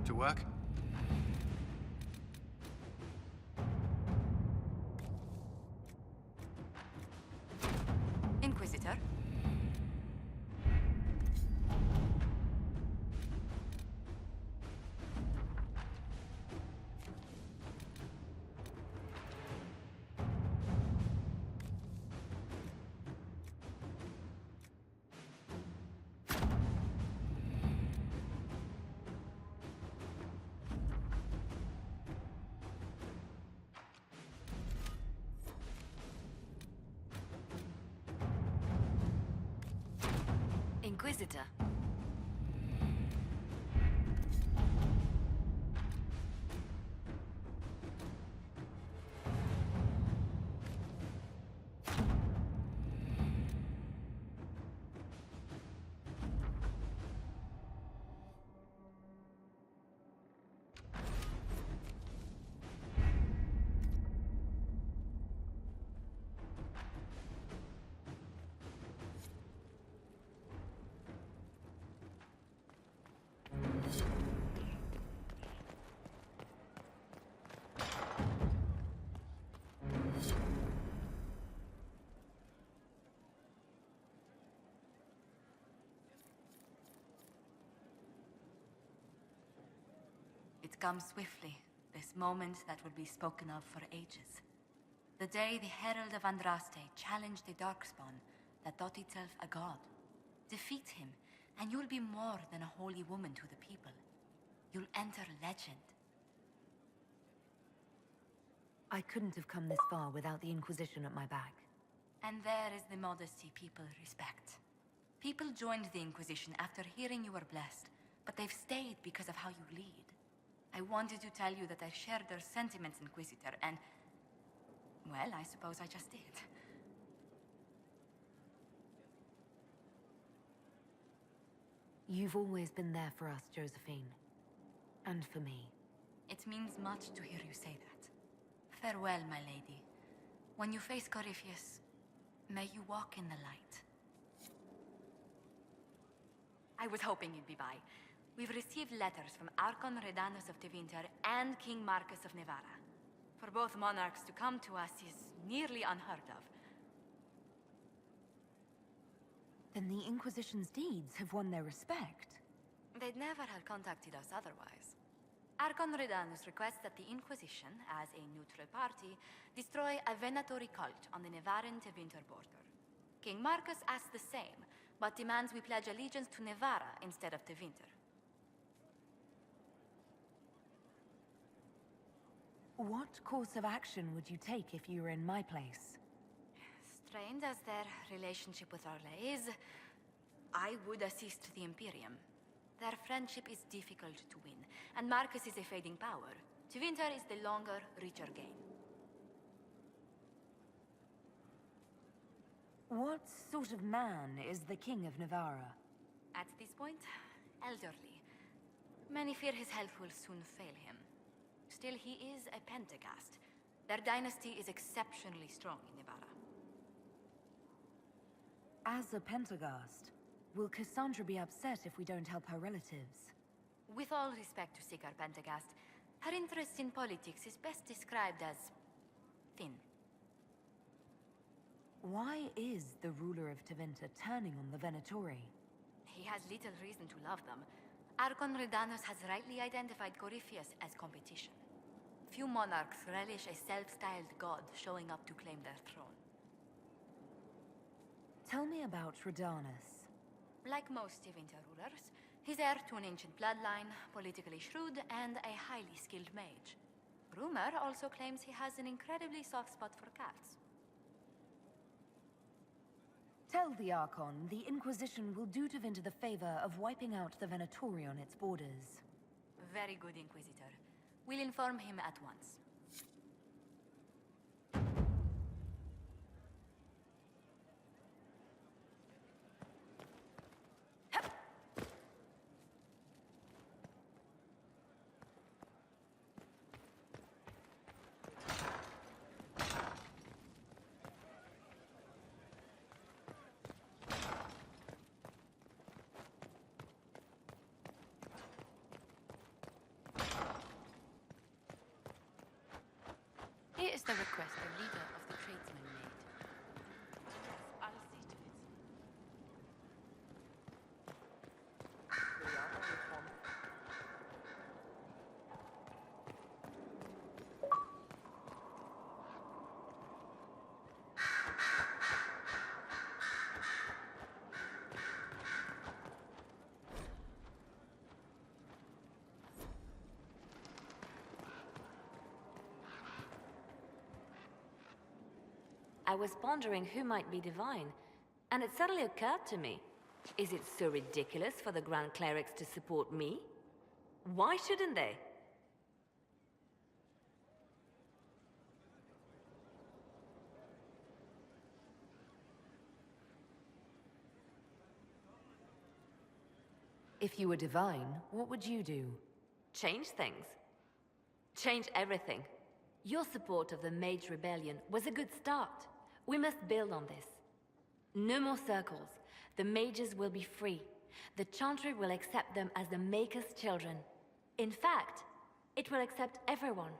Speaker 12: To work?
Speaker 13: Inquisitor?
Speaker 6: Inquisitor.
Speaker 13: It comes swiftly, this moment that will be spoken of for ages. The day the Herald of Andraste challenged the Darkspawn that thought itself a god. Defeat him, and you'll be more than a holy woman to the people. You'll enter legend.
Speaker 6: I couldn't have come this far without the Inquisition at my back.
Speaker 13: And there is the modesty people respect. People joined the Inquisition after hearing you were blessed, but they've stayed because of how you lead. I wanted to tell you that I shared their sentiments, Inquisitor, and... well, I suppose I just did.
Speaker 6: You've always been there for us, Josephine. And for me.
Speaker 13: It means much to hear you say that. Farewell, my lady. When you face Corypheus, may you walk in the light. I was hoping you'd be by. We've received letters from Archon Redanus of Tevinter and King Marcus of Nevara. For both monarchs to come to us is nearly unheard of.
Speaker 6: Then the Inquisition's deeds have won their respect.
Speaker 13: They'd never have contacted us otherwise. Archon Redanus requests that the Inquisition, as a neutral party, destroy a Venatori cult on the Nevaran-Tevinter border. King Marcus asks the same, but demands we pledge allegiance to Nevara instead of Tevinter.
Speaker 6: What course of action would you take if you were in my place?
Speaker 13: Strained as their relationship with Orlais is, I would assist the Imperium. Their friendship is difficult to win, and Marcus is a fading power. Tevinter is the longer, richer gain.
Speaker 6: What sort of man is the King of Navarra?
Speaker 13: At this point, elderly. Many fear his health will soon fail him. Still, he is a Pentagast. Their dynasty is exceptionally strong in Navarra.
Speaker 6: As a Pentagast, will Cassandra be upset if we don't help her relatives?
Speaker 13: With all respect to Sigar Pentagast, her interest in politics is best described as... thin.
Speaker 6: Why is the ruler of Tevinter turning on the Venatori?
Speaker 13: He has little reason to love them. Archon Redanus has rightly identified Corypheus as competition. Few monarchs relish a self-styled god showing up to claim their throne.
Speaker 6: Tell me about Redanus.
Speaker 13: Like most Tevinter rulers, he's heir to an ancient bloodline, politically shrewd, and a highly skilled mage. Rumor also claims he has an incredibly soft spot for cats.
Speaker 6: Tell the Archon the Inquisition will do Tevinter the favor of wiping out the Venatori on its borders.
Speaker 13: Very good, Inquisitor. We'll inform him at once. Here is the request the leader of the tradesmen made.
Speaker 1: I'll see to it.
Speaker 3: I was pondering who might be divine, and it suddenly occurred to me. Is it so ridiculous for the Grand Clerics to support me? Why shouldn't they?
Speaker 6: If you were divine, what would you do?
Speaker 3: Change things. Change everything. Your support of the Mage Rebellion was a good start. We must build on this. No more circles. The mages will be free. The Chantry will accept them as the Maker's children. In fact, it will accept everyone.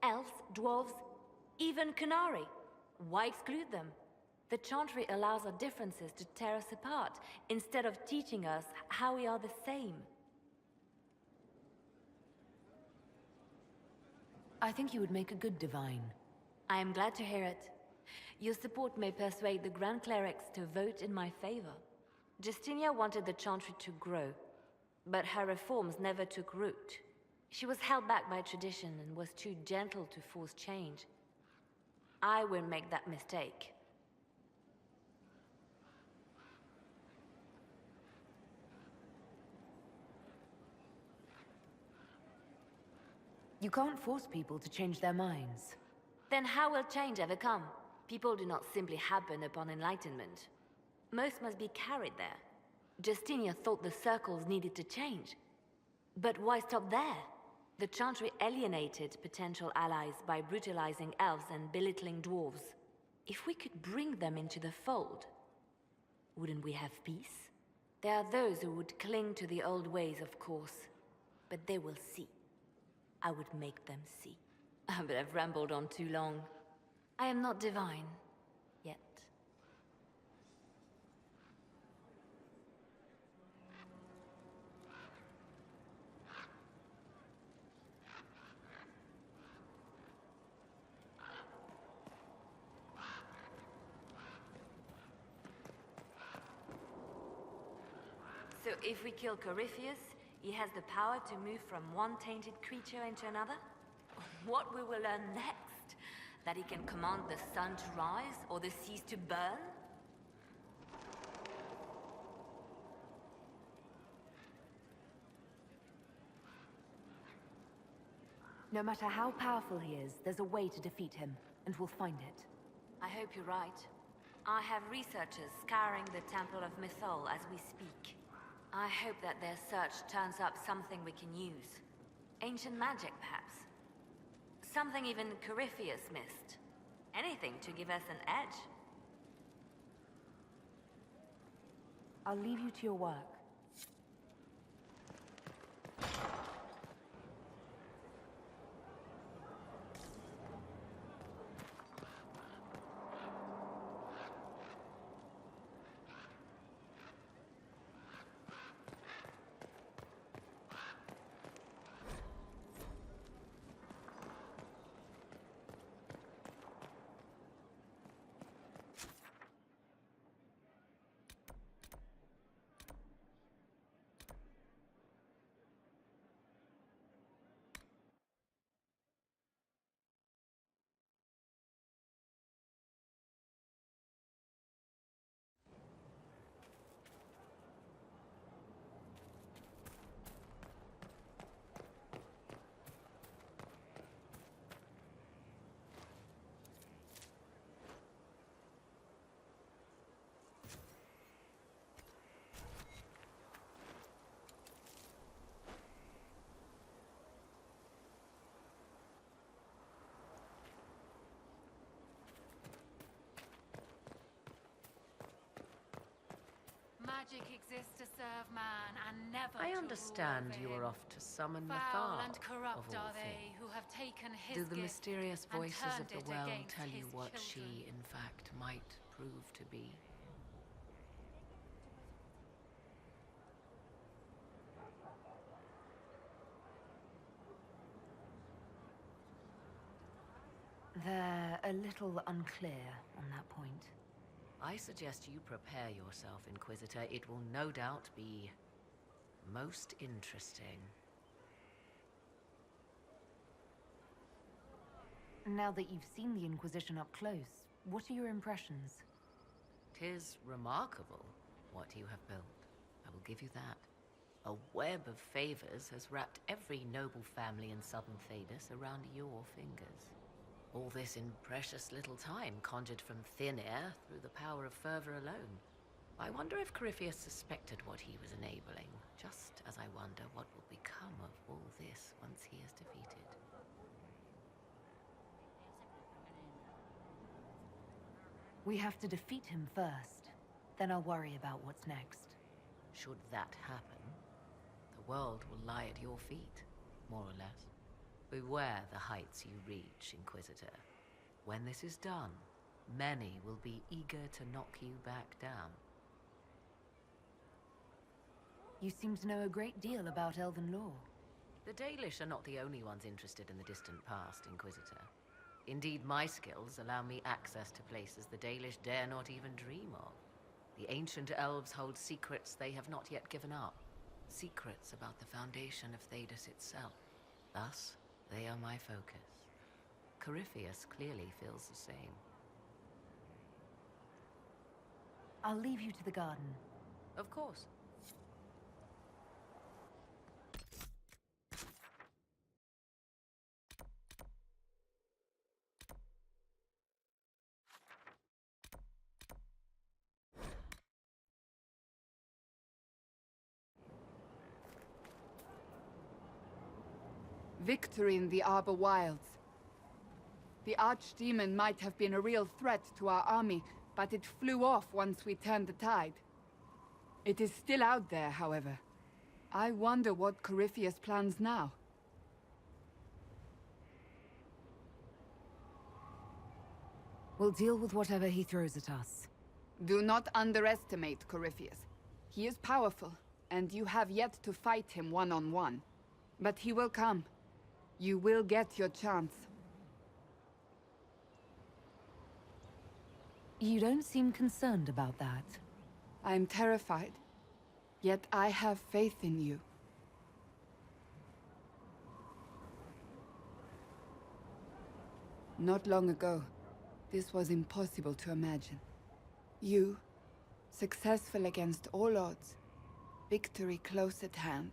Speaker 3: Elves, dwarves, even Canary. Why exclude them? The Chantry allows our differences to tear us apart, instead of teaching us how we are the same.
Speaker 6: I think you would make a good divine.
Speaker 3: I am glad to hear it. Your support may persuade the Grand Clerics to vote in my favor. Justinia wanted the Chantry to grow, but her reforms never took root. She was held back by tradition and was too gentle to force change. I won't make that mistake.
Speaker 6: You can't force people to change their minds.
Speaker 3: Then how will change ever come? People do not simply happen upon enlightenment. Most must be carried there. Justinia thought the circles needed to change. But why stop there? The Chantry alienated potential allies by brutalizing elves and belittling dwarves. If we could bring them into the fold, wouldn't we have peace? There are those who would cling to the old ways, of course, but they will see. I would make them see. But I've rambled on too long. I am not divine. Yet. So if we kill Corypheus, he has the power to move from one tainted creature into another? What we will learn next? That he can command the sun to rise or the seas to burn?
Speaker 6: No matter how powerful he is, there's a way to defeat him, and we'll find it.
Speaker 3: I hope you're right. I have researchers scouring the Temple of Mythol as we speak. I hope that their search turns up something we can use. Ancient magic, perhaps. Something even Corypheus missed. Anything to give us an edge.
Speaker 6: I'll leave you to your work.
Speaker 1: Magic exists to serve man and never
Speaker 4: I
Speaker 1: to
Speaker 4: understand
Speaker 1: rule
Speaker 4: you
Speaker 1: over
Speaker 4: are
Speaker 1: him.
Speaker 4: off to summon
Speaker 1: Foul
Speaker 4: Mythal,
Speaker 1: and corrupt
Speaker 4: of all
Speaker 1: are they
Speaker 4: things.
Speaker 1: who have taken his
Speaker 4: Do the
Speaker 1: gift
Speaker 4: mysterious
Speaker 1: and
Speaker 4: voices of
Speaker 1: turned
Speaker 4: the
Speaker 1: it
Speaker 4: well
Speaker 1: against
Speaker 4: tell you
Speaker 1: his
Speaker 4: what
Speaker 1: children.
Speaker 4: she, in fact, might prove to be?
Speaker 6: They're a little unclear on that point.
Speaker 4: I suggest you prepare yourself, Inquisitor. It will no doubt be most interesting.
Speaker 6: Now that you've seen the Inquisition up close, what are your impressions?
Speaker 4: 'Tis remarkable what you have built. I will give you that. A web of favors has wrapped every noble family in southern Thedas around your fingers. All this in precious little time, conjured from thin air through the power of fervor alone. I wonder if Corypheus suspected what he was enabling, just as I wonder what will become of all this once he is defeated.
Speaker 6: We have to defeat him first. Then I'll worry about what's next.
Speaker 4: Should that happen, the world will lie at your feet, more or less. Beware the heights you reach, Inquisitor. When this is done, many will be eager to knock you back down.
Speaker 6: You seem to know a great deal about elven law.
Speaker 4: The Dalish are not the only ones interested in the distant past, Inquisitor. Indeed, my skills allow me access to places the Dalish dare not even dream of. The ancient elves hold secrets they have not yet given up. Secrets about the foundation of Thedas itself. Thus, they are my focus. Corypheus clearly feels the same.
Speaker 6: I'll leave you to the garden.
Speaker 4: Of course.
Speaker 2: Victory in the Arbor Wilds. The Archdemon might have been a real threat to our army, but it flew off once we turned the tide. It is still out there, however. I wonder what Corypheus plans now.
Speaker 6: We'll deal with whatever he throws at us.
Speaker 2: Do not underestimate Corypheus. He is powerful, and you have yet to fight him one-on-one. But he will come. You will get your chance.
Speaker 6: You don't seem concerned about that.
Speaker 2: I'm terrified. Yet I have faith in you. Not long ago, this was impossible to imagine. You, successful against all odds, victory close at hand.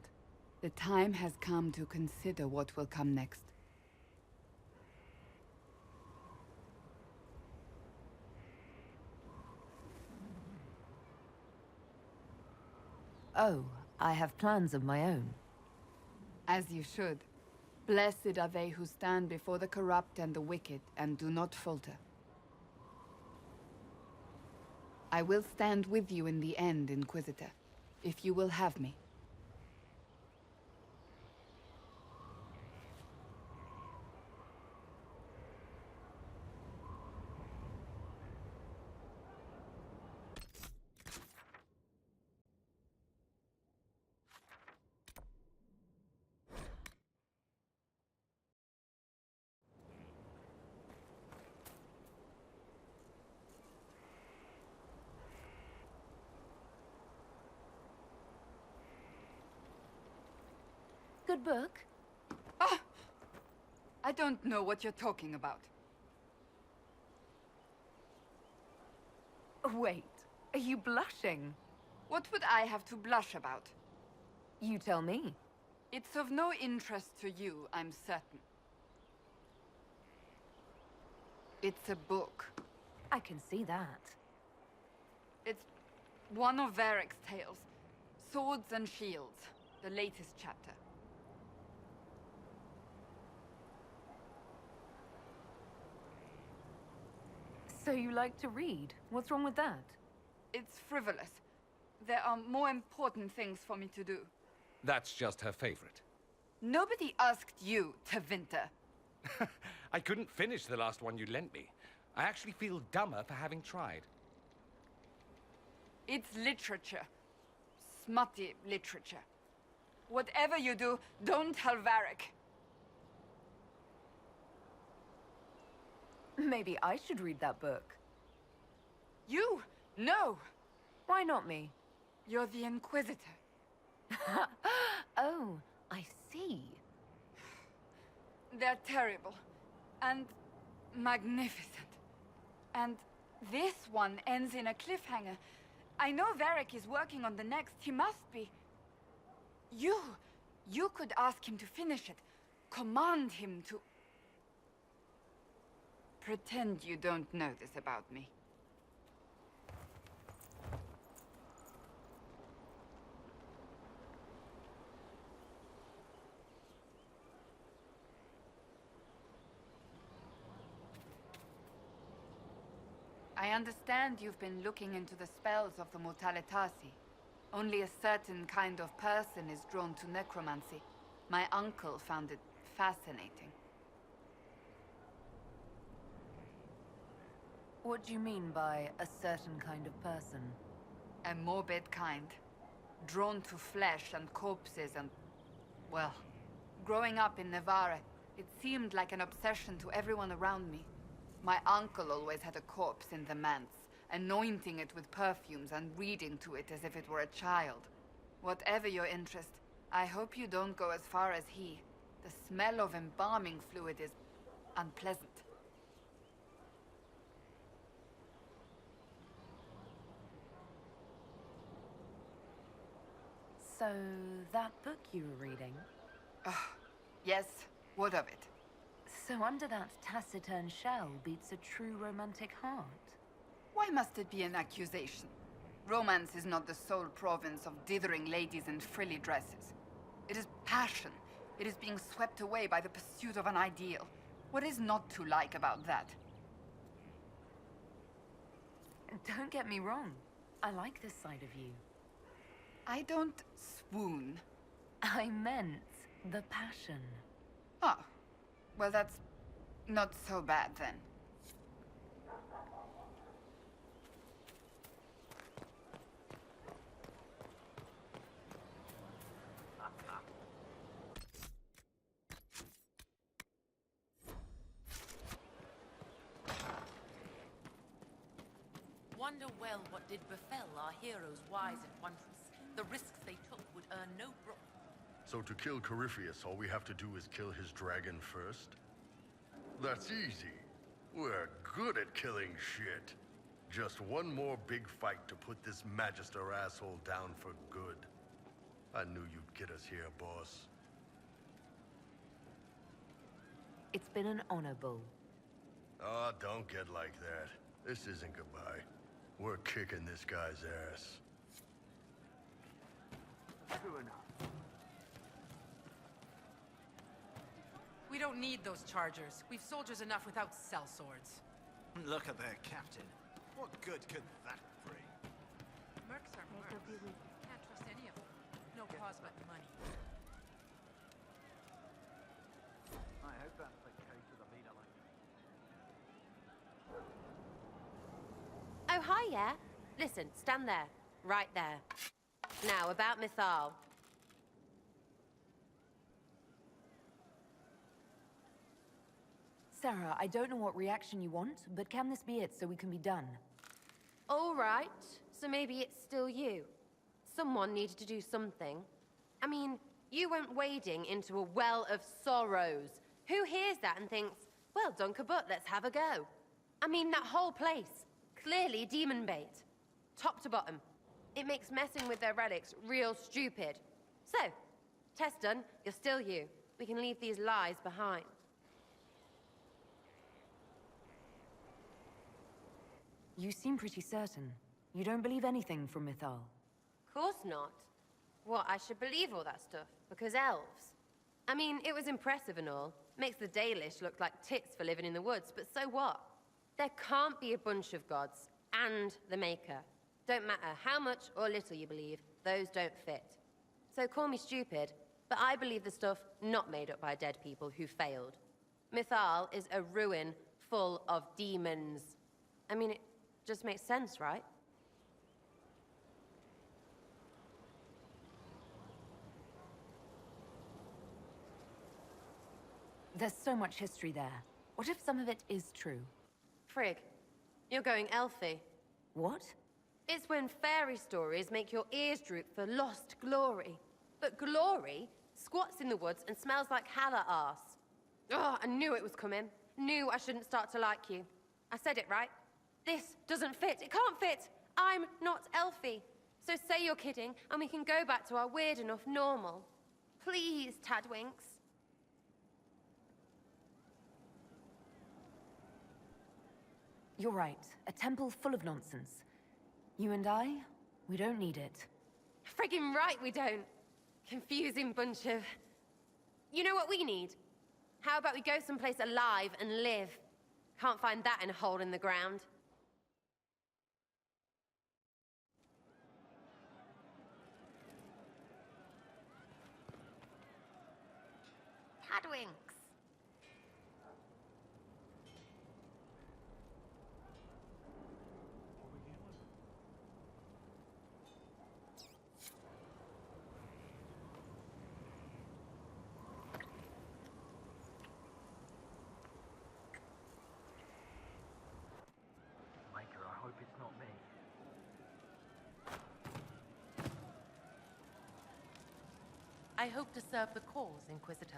Speaker 2: The time has come to consider what will come next.
Speaker 6: Oh, I have plans of my own.
Speaker 2: As you should. Blessed are they who stand before the corrupt and the wicked, and do not falter. I will stand with you in the end, Inquisitor, if you will have me.
Speaker 6: Good book?
Speaker 2: Ah! I don't know what you're talking about.
Speaker 6: Wait, are you blushing?
Speaker 2: What would I have to blush about?
Speaker 6: You tell me.
Speaker 2: It's of no interest to you, I'm certain. It's a book.
Speaker 6: I can see that.
Speaker 2: It's one of Varric's tales. Swords and Shields, the latest chapter.
Speaker 6: So you like to read? What's wrong with that?
Speaker 2: It's frivolous. There are more important things for me to do.
Speaker 14: That's just her favorite.
Speaker 2: Nobody asked you, Tevinter.
Speaker 14: I couldn't finish the last one you lent me. I actually feel dumber for having tried.
Speaker 2: It's literature. Smutty literature. Whatever you do, don't tell Varric.
Speaker 6: Maybe I should read that book.
Speaker 2: You? No!
Speaker 6: Why not me?
Speaker 2: You're the Inquisitor.
Speaker 6: Oh, I see.
Speaker 2: They're terrible. And magnificent. And this one ends in a cliffhanger. I know Varric is working on the next. He must be. You could ask him to finish it. Command him to... Pretend you don't know this about me. I understand you've been looking into the spells of the Mortalitasi. Only a certain kind of person is drawn to necromancy. My uncle found it fascinating.
Speaker 6: What do you mean by a certain kind of person?
Speaker 2: A morbid kind. Drawn to flesh and corpses and... well, Growing up in Navarre, it seemed like an obsession to everyone around me. My uncle always had a corpse in the manse, anointing it with perfumes and reading to it as if it were a child. Whatever your interest, I hope you don't go as far as he. The smell of embalming fluid is unpleasant.
Speaker 6: So, that book you were reading?
Speaker 2: Yes, what of it?
Speaker 6: So under that taciturn shell beats a true romantic heart?
Speaker 2: Why must it be an accusation? Romance is not the sole province of dithering ladies in frilly dresses. It is passion. It is being swept away by the pursuit of an ideal. What is not to like about that?
Speaker 6: Don't get me wrong. I like this side of you.
Speaker 2: I don't swoon.
Speaker 6: I meant the passion.
Speaker 2: Oh, well that's not so bad then.
Speaker 1: Wonder well what did befell our heroes wise and wondrous. The risks they took would earn no brook.
Speaker 9: So to kill Corypheus, all we have to do is kill his dragon first? That's easy. We're good at killing shit. Just one more big fight to put this Magister asshole down for good. I knew you'd get us here, boss.
Speaker 6: It's been an honor, Bull.
Speaker 9: Oh, don't get like that. This isn't goodbye. We're kicking this guy's ass.
Speaker 11: True enough.
Speaker 1: We don't need those chargers. We've soldiers enough without sellswords.
Speaker 7: Look at their captain. What good could that bring?
Speaker 1: Mercs are mercs. Can't trust any of them. No cause but money.
Speaker 11: I hope that's the case with a leader like that.
Speaker 15: Oh, hi, yeah? Listen, stand there. Right there. Now, about Mythal.
Speaker 6: Sarah, I don't know what reaction you want, but can this be it so we can be done?
Speaker 15: All right, so maybe it's still you. Someone needed to do something. I mean, you went wading into a well of sorrows. Who hears that and thinks, well, Dunker Butt, let's have a go? I mean, that whole place, clearly demon bait. Top to bottom. It makes messing with their relics real stupid. So, test done, you're still you. We can leave these lies behind.
Speaker 6: You seem pretty certain. You don't believe anything from Mythal?
Speaker 15: Course not. What, I should believe all that stuff? Because elves? I mean, it was impressive and all. Makes the Dalish look like tits for living in the woods, but so what? There can't be a bunch of gods and the Maker. Don't matter how much or little you believe, those don't fit. So call me stupid, but I believe the stuff not made up by dead people who failed. Mythal is a ruin full of demons. I mean, it just makes sense, right?
Speaker 6: There's so much history there. What if some of it is true?
Speaker 15: Frigg, you're going elfy.
Speaker 6: What?
Speaker 15: It's when fairy stories make your ears droop for lost glory. But glory squats in the woods and smells like Halla arse. Oh, I knew it was coming. Knew I shouldn't start to like you. I said it right. This doesn't fit. It can't fit. I'm not elfy. So say you're kidding, and we can go back to our weird enough normal. Please, Tadwinks.
Speaker 6: You're right. A temple full of nonsense. You and I, we don't need it.
Speaker 15: Friggin' right we don't. Confusing bunch of... You know what we need? How about we go someplace alive and live? Can't find that in a hole in the ground. Tadwinks. I hope to serve the cause, Inquisitor.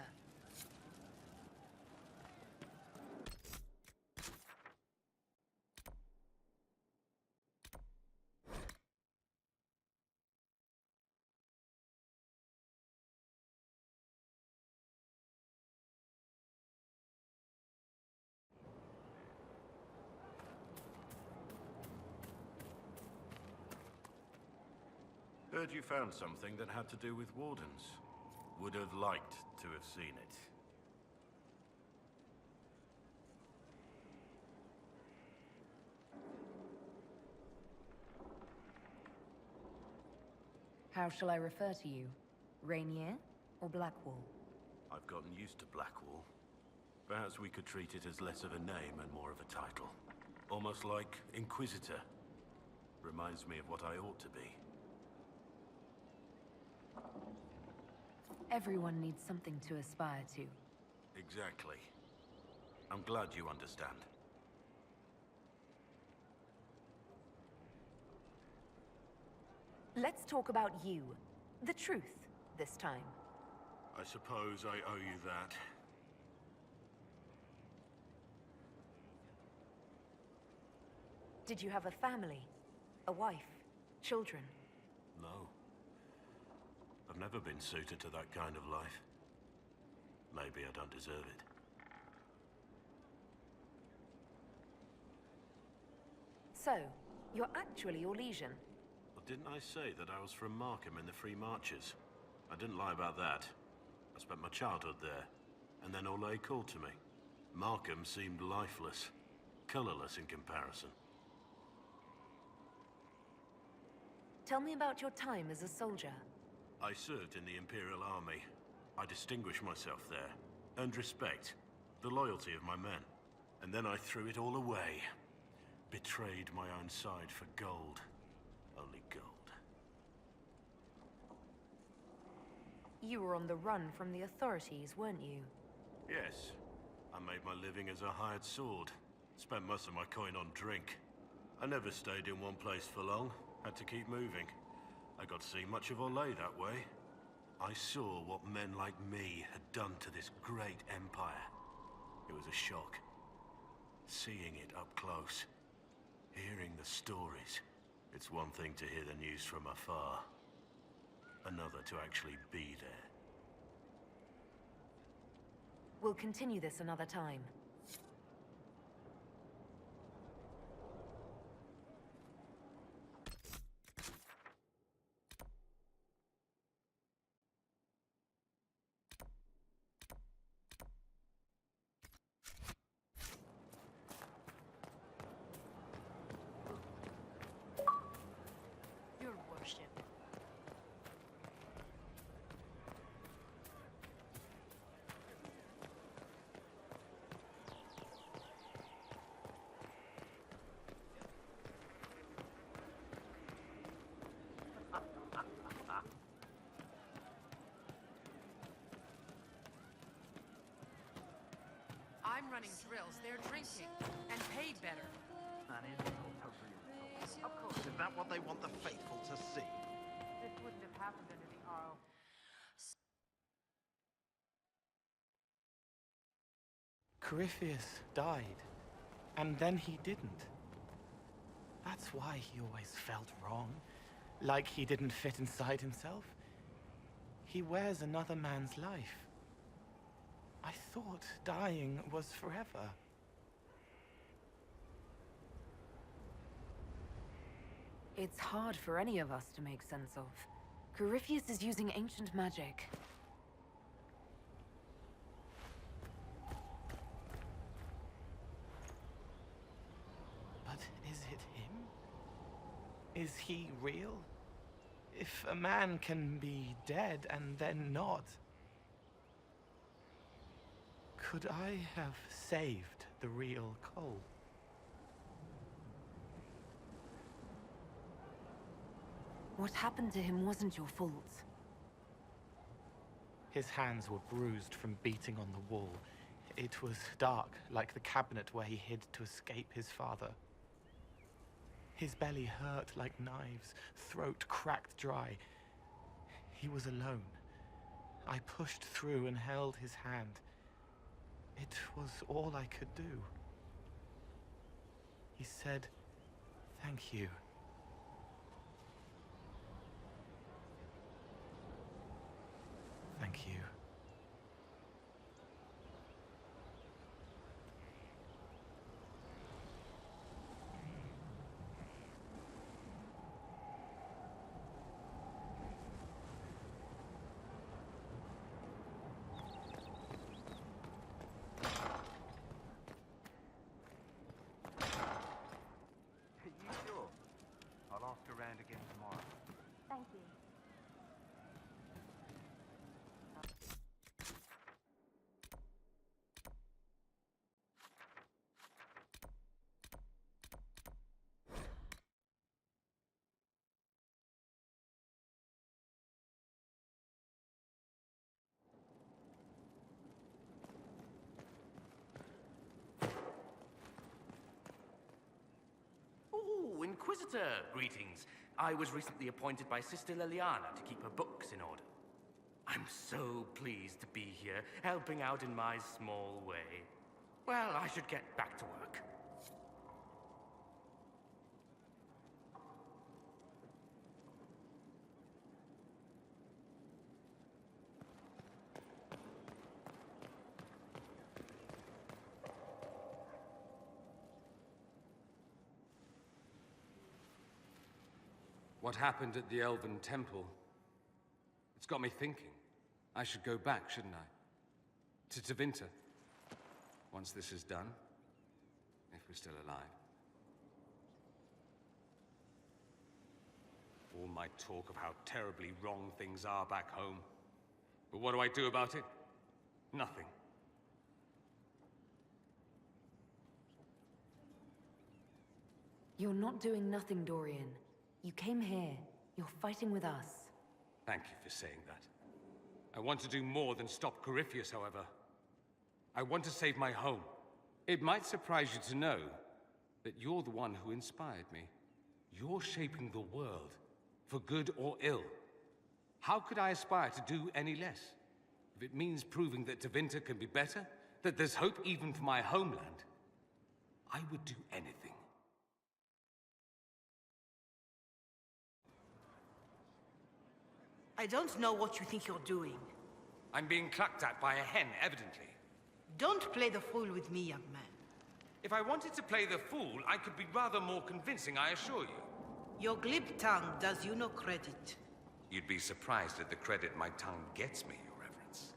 Speaker 5: Heard you found something that had to do with wardens. Would have liked to have seen it.
Speaker 6: How shall I refer to you? Rainier or Blackwall?
Speaker 5: I've gotten used to Blackwall. Perhaps we could treat it as less of a name and more of a title. Almost like Inquisitor. Reminds me of what I ought to be.
Speaker 6: Everyone needs something to aspire to.
Speaker 5: Exactly. I'm glad you understand.
Speaker 6: Let's talk about you. The truth, this time.
Speaker 5: I suppose I owe you that.
Speaker 6: Did you have a family? A wife? Children?
Speaker 5: No. I've never been suited to that kind of life. Maybe I don't deserve it.
Speaker 6: So, you're actually Orlesian.
Speaker 5: Well, didn't I say that I was from Markham in the Free Marches? I didn't lie about that. I spent my childhood there, and then Olay called to me. Markham seemed lifeless, colorless in comparison.
Speaker 6: Tell me about your time as a soldier.
Speaker 5: I served in the Imperial Army. I distinguished myself there, earned respect, the loyalty of my men. And then I threw it all away. Betrayed my own side for gold. Only gold.
Speaker 6: You were on the run from the authorities, weren't you?
Speaker 5: Yes. I made my living as a hired sword. Spent most of my coin on drink. I never stayed in one place for long. Had to keep moving. I got to see much of Olay that way. I saw what men like me had done to this great empire. It was a shock. Seeing it up close. Hearing the stories. It's one thing to hear the news from afar. Another to actually be there.
Speaker 6: We'll continue this another time.
Speaker 1: Your worship. I'm running drills, they're drinking, and paid better.
Speaker 11: That is totally utopian. Of course, is that what they want the faithful to see?
Speaker 1: This wouldn't have happened under the Arl.
Speaker 16: Corypheus died, and then he didn't. That's why he always felt wrong, like he didn't fit inside himself. He wears another man's life. I thought dying was forever.
Speaker 6: It's hard for any of us to make sense of. Corypheus is using ancient magic.
Speaker 16: But is it him? Is he real? If a man can be dead and then not, could I have saved the real Cole?
Speaker 6: What happened to him wasn't your fault.
Speaker 16: His hands were bruised from beating on the wall. It was dark, like the cabinet where he hid to escape his father. His belly hurt like knives, throat cracked dry. He was alone, I pushed through and held his hand. It was all I could do. He said, "Thank you." Thank you.
Speaker 5: You sure? I'll ask around again tomorrow.
Speaker 13: Thank you.
Speaker 17: Ooh, Inquisitor, greetings. I was recently appointed by Sister Liliana to keep her books in order. I'm so pleased to be here, helping out in my small way. Well, I should get back to work.
Speaker 14: What happened at the Elven Temple? It's got me thinking. I should go back, shouldn't I? To Tevinter. Once this is done. If we're still alive. All my talk of how terribly wrong things are back home. But what do I do about it? Nothing.
Speaker 6: You're not doing nothing, Dorian. You came here. You're fighting with us.
Speaker 14: Thank you for saying that. I want to do more than stop Corypheus, however. I want to save my home. It might surprise you to know that you're the one who inspired me. You're shaping the world, for good or ill. How could I aspire to do any less? If it means proving that Tevinter can be better, that there's hope even for my homeland, I would do anything.
Speaker 18: I don't know what you think you're doing.
Speaker 14: I'm being clucked at by a hen, evidently.
Speaker 18: Don't play the fool with me, young man.
Speaker 14: If I wanted to play the fool, I could be rather more convincing, I assure you.
Speaker 18: Your glib tongue does you no credit.
Speaker 14: You'd be surprised at the credit my tongue gets me, Your Reverence.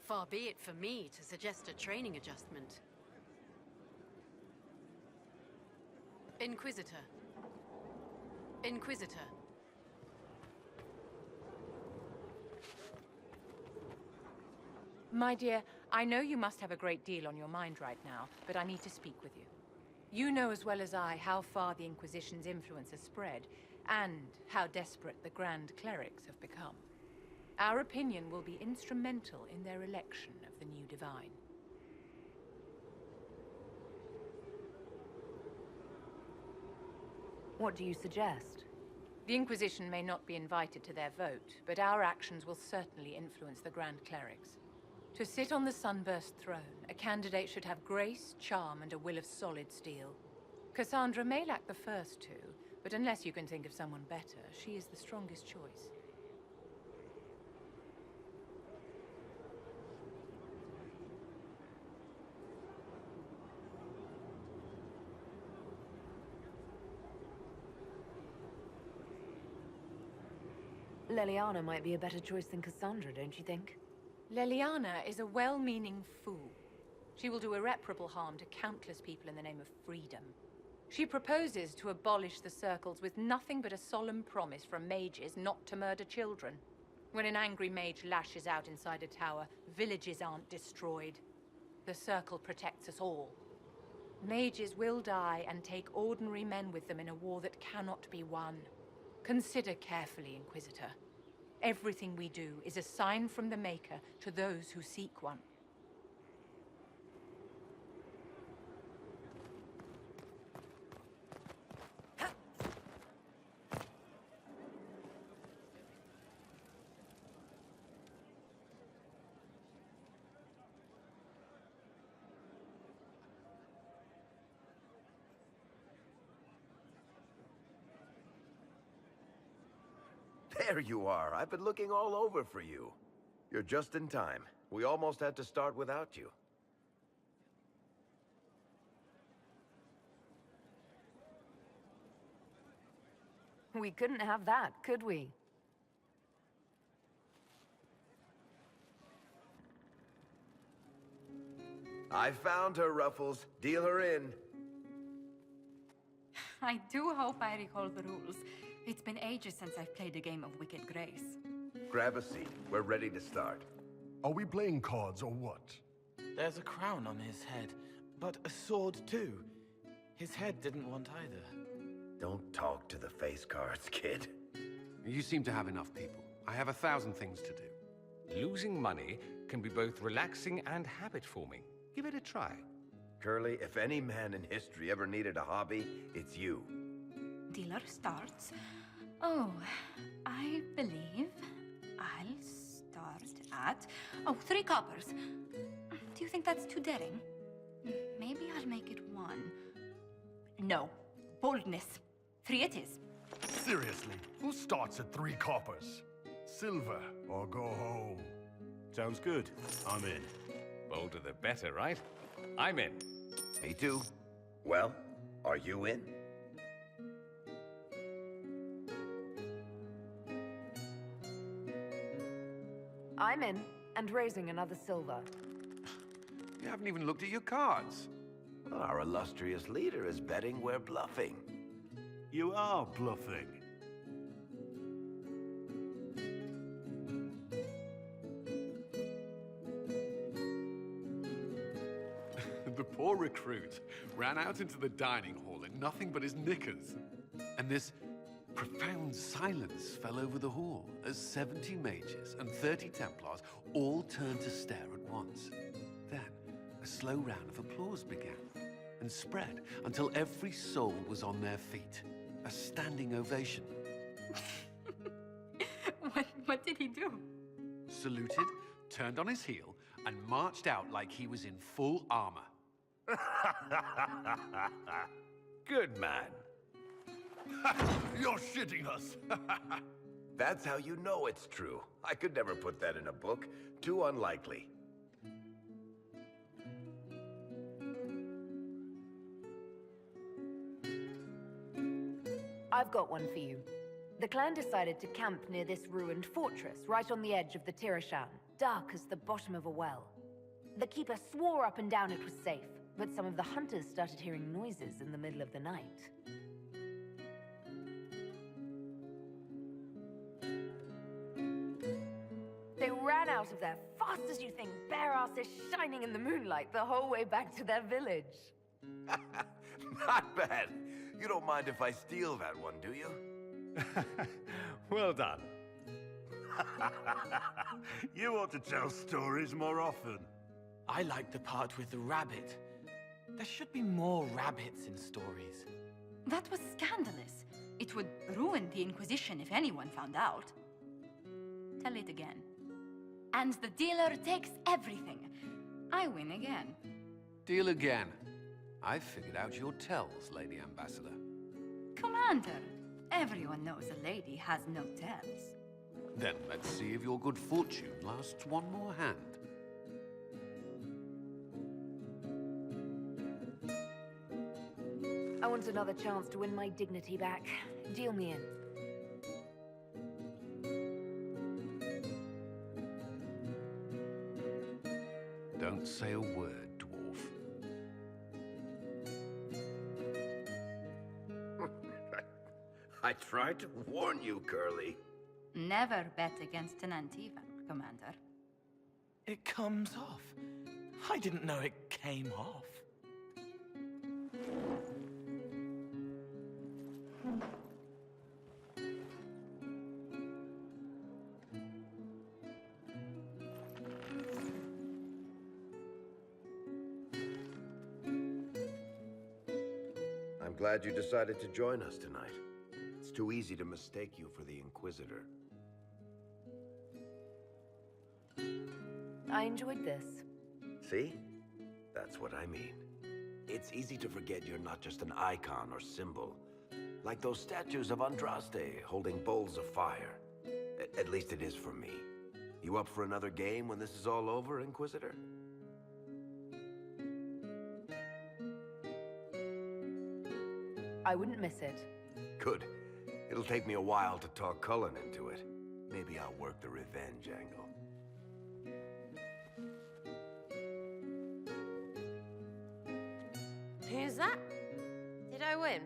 Speaker 19: Far be it for me to suggest a training adjustment. Inquisitor. Inquisitor.
Speaker 1: My dear, I know you must have a great deal on your mind right now, but I need to speak with you. You know as well as I how far the Inquisition's influence has spread, and how desperate the Grand Clerics have become. Our opinion will be instrumental in their election of the new Divine.
Speaker 6: What do you suggest?
Speaker 1: The Inquisition may not be invited to their vote, but our actions will certainly influence the Grand Clerics. To sit on the Sunburst throne, a candidate should have grace, charm, and a will of solid steel. Cassandra may lack the first two, But unless you can think of someone better, she is the strongest choice.
Speaker 6: Leliana might be a better choice than Cassandra, don't you think?
Speaker 1: Leliana is a well-meaning fool. She will do irreparable harm to countless people in the name of freedom. She proposes to abolish the circles with nothing but a solemn promise from mages not to murder children. When an angry mage lashes out inside a tower, villages aren't destroyed. The circle protects us all. Mages will die and take ordinary men with them in a war that cannot be won. Consider carefully, Inquisitor. Everything we do is a sign from the Maker to those who seek one.
Speaker 20: There you are. I've been looking all over for you. You're just in time. We almost had to start without you.
Speaker 6: We couldn't have that, could we?
Speaker 20: I found her, Ruffles. Deal her in.
Speaker 13: I do hope I recall the rules. It's been ages since I've played a game of Wicked Grace.
Speaker 20: Grab a seat. We're ready to start.
Speaker 9: Are we playing cards or what?
Speaker 16: There's a crown on his head, but a sword too. His head didn't want either.
Speaker 20: Don't talk to the face cards, kid.
Speaker 12: You seem to have enough people. I have 1,000 things to do.
Speaker 14: Losing money can be both relaxing and habit-forming. Give it a try.
Speaker 20: Curly, if any man in history ever needed a hobby, it's you.
Speaker 13: Dealer starts. Oh, I believe I'll start at... Oh, 3 coppers. Do you think that's too daring? Maybe I'll make it 1. No. Boldness. 3 it is.
Speaker 9: Seriously, who starts at 3 coppers? Silver or go home.
Speaker 5: Sounds good. I'm in.
Speaker 14: Bolder the better, right? I'm in.
Speaker 20: Me too. Well, are you in?
Speaker 6: I'm in, and raising another silver.
Speaker 12: You haven't even looked at your cards.
Speaker 20: Our illustrious leader is betting we're bluffing.
Speaker 5: You are bluffing.
Speaker 12: The poor recruit ran out into the dining hall in nothing but his knickers. And this profound silence fell over the hall as 70 mages and 30 Templars all turned to stare at once. Then, a slow round of applause began and spread until every soul was on their feet. A standing ovation.
Speaker 13: What did he do?
Speaker 12: Saluted, turned on his heel, and marched out like he was in full armor.
Speaker 20: Good man.
Speaker 9: You're shitting us.
Speaker 20: That's how you know it's true. I could never put that in a book. Too unlikely.
Speaker 6: I've got one for you. The clan decided to camp near this ruined fortress, right on the edge of the Tirashan, dark as the bottom of a well. The keeper swore up and down it was safe, but some of the hunters started hearing noises in the middle of the night. They ran out of there fast as you think, bare asses shining in the moonlight the whole way back to their village.
Speaker 20: Not bad. You don't mind if I steal that one, do you?
Speaker 5: Well done. You ought to tell stories more often.
Speaker 16: I like the part with the rabbit. There should be more rabbits in stories.
Speaker 13: That was scandalous. It would ruin the Inquisition if anyone found out. Tell it again. And the dealer takes everything. I win again.
Speaker 12: Deal again. I've figured out your tells, Lady Ambassador.
Speaker 13: Commander, Everyone knows a lady has no tells.
Speaker 12: Then let's see if your good fortune lasts one more hand.
Speaker 6: I want another chance to win my dignity back. Deal me in.
Speaker 12: Don't say a word, dwarf.
Speaker 20: I tried to warn you, Curly.
Speaker 13: Never bet against an even, Commander.
Speaker 16: It comes off. I didn't know it came off.
Speaker 20: I'm glad you decided to join us tonight. It's too easy to mistake you for the Inquisitor.
Speaker 6: I enjoyed this.
Speaker 20: See? That's what I mean. It's easy to forget you're not just an icon or symbol. Like those statues of Andraste holding bowls of fire. At least it is for me. You up for another game when this is all over, Inquisitor?
Speaker 6: I wouldn't miss it.
Speaker 20: Good. It'll take me a while to talk Cullen into it. Maybe I'll work the revenge angle.
Speaker 15: Who's that? Did I win?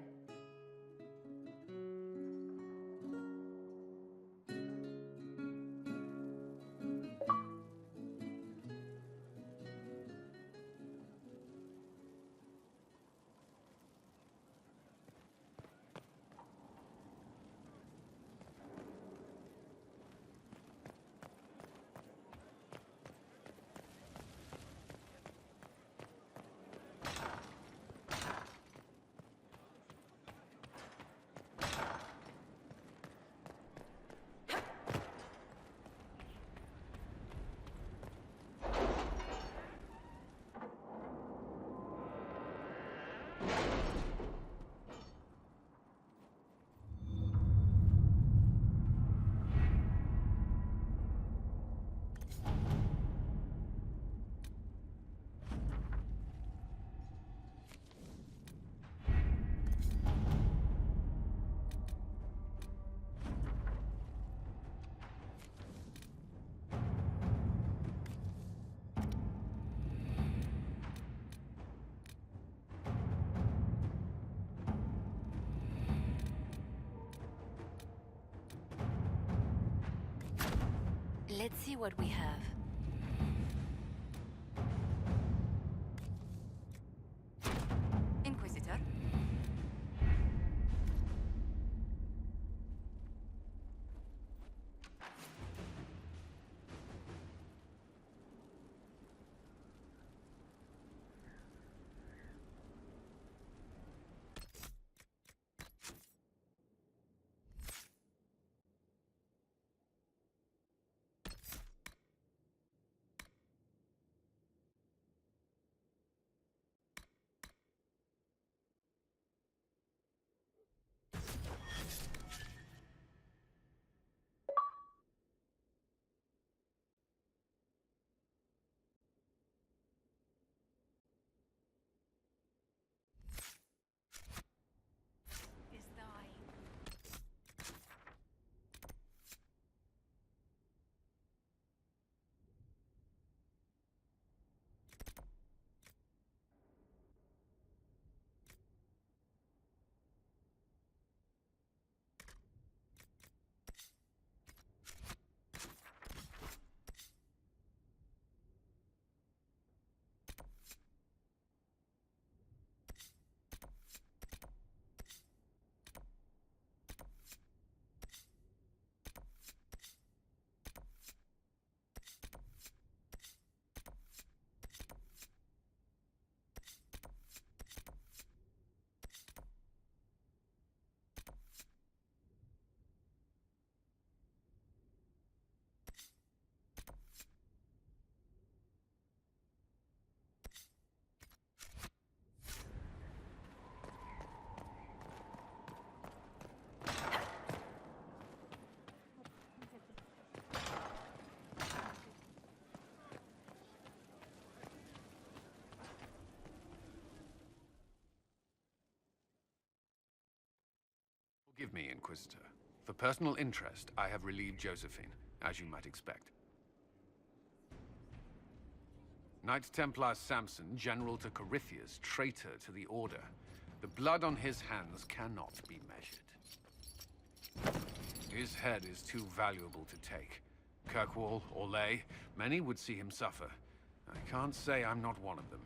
Speaker 3: Let's see what we have.
Speaker 13: Inquisitor?
Speaker 12: Forgive me, Inquisitor. For personal interest, I have relieved Josephine, as you might expect. Knight Templar Samson, General to Corypheus, traitor to the Order. The blood on his hands cannot be measured. His head is too valuable to take. Kirkwall, Orlais, many would see him suffer. I can't say I'm not one of them.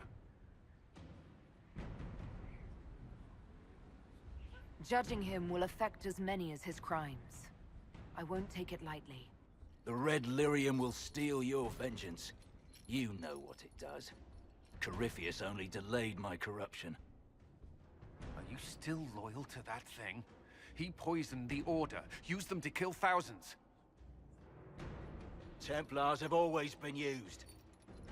Speaker 6: Judging him will affect as many as his crimes. I won't take it lightly.
Speaker 8: The Red Lyrium will steal your vengeance. You know what it does. Corypheus only delayed my corruption.
Speaker 12: Are you still loyal to that thing? He poisoned the Order, used them to kill thousands.
Speaker 8: Templars have always been used.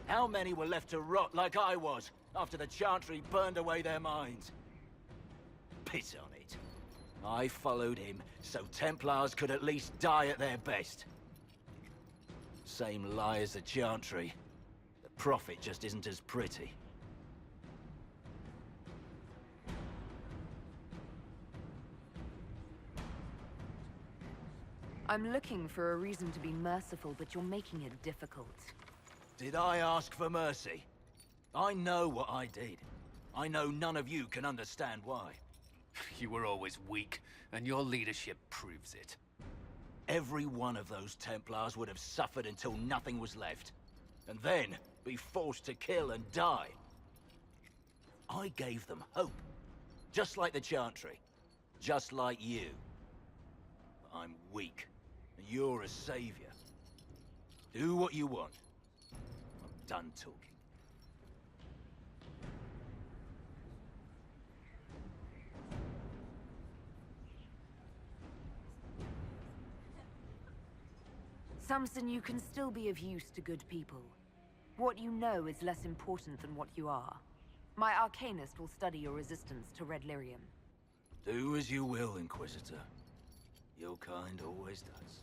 Speaker 8: How many were left to rot like I was, after the Chantry burned away their minds? Piss on it. I followed him, so Templars could at least die at their best. Same lie as the Chantry. The Prophet just isn't as pretty.
Speaker 6: I'm looking for a reason to be merciful, but you're making it difficult.
Speaker 8: Did I ask for mercy? I know what I did. I know none of you can understand why.
Speaker 12: You were always weak, and your leadership proves it.
Speaker 8: Every one of those Templars would have suffered until nothing was left. And then be forced to kill and die. I gave them hope. Just like the Chantry. Just like you. I'm weak. And you're a savior. Do what you want. I'm done talking.
Speaker 6: Samson, you can still be of use to good people. What you know is less important than what you are. My Arcanist will study your resistance to Red Lyrium.
Speaker 8: Do as you will, Inquisitor. Your kind always does.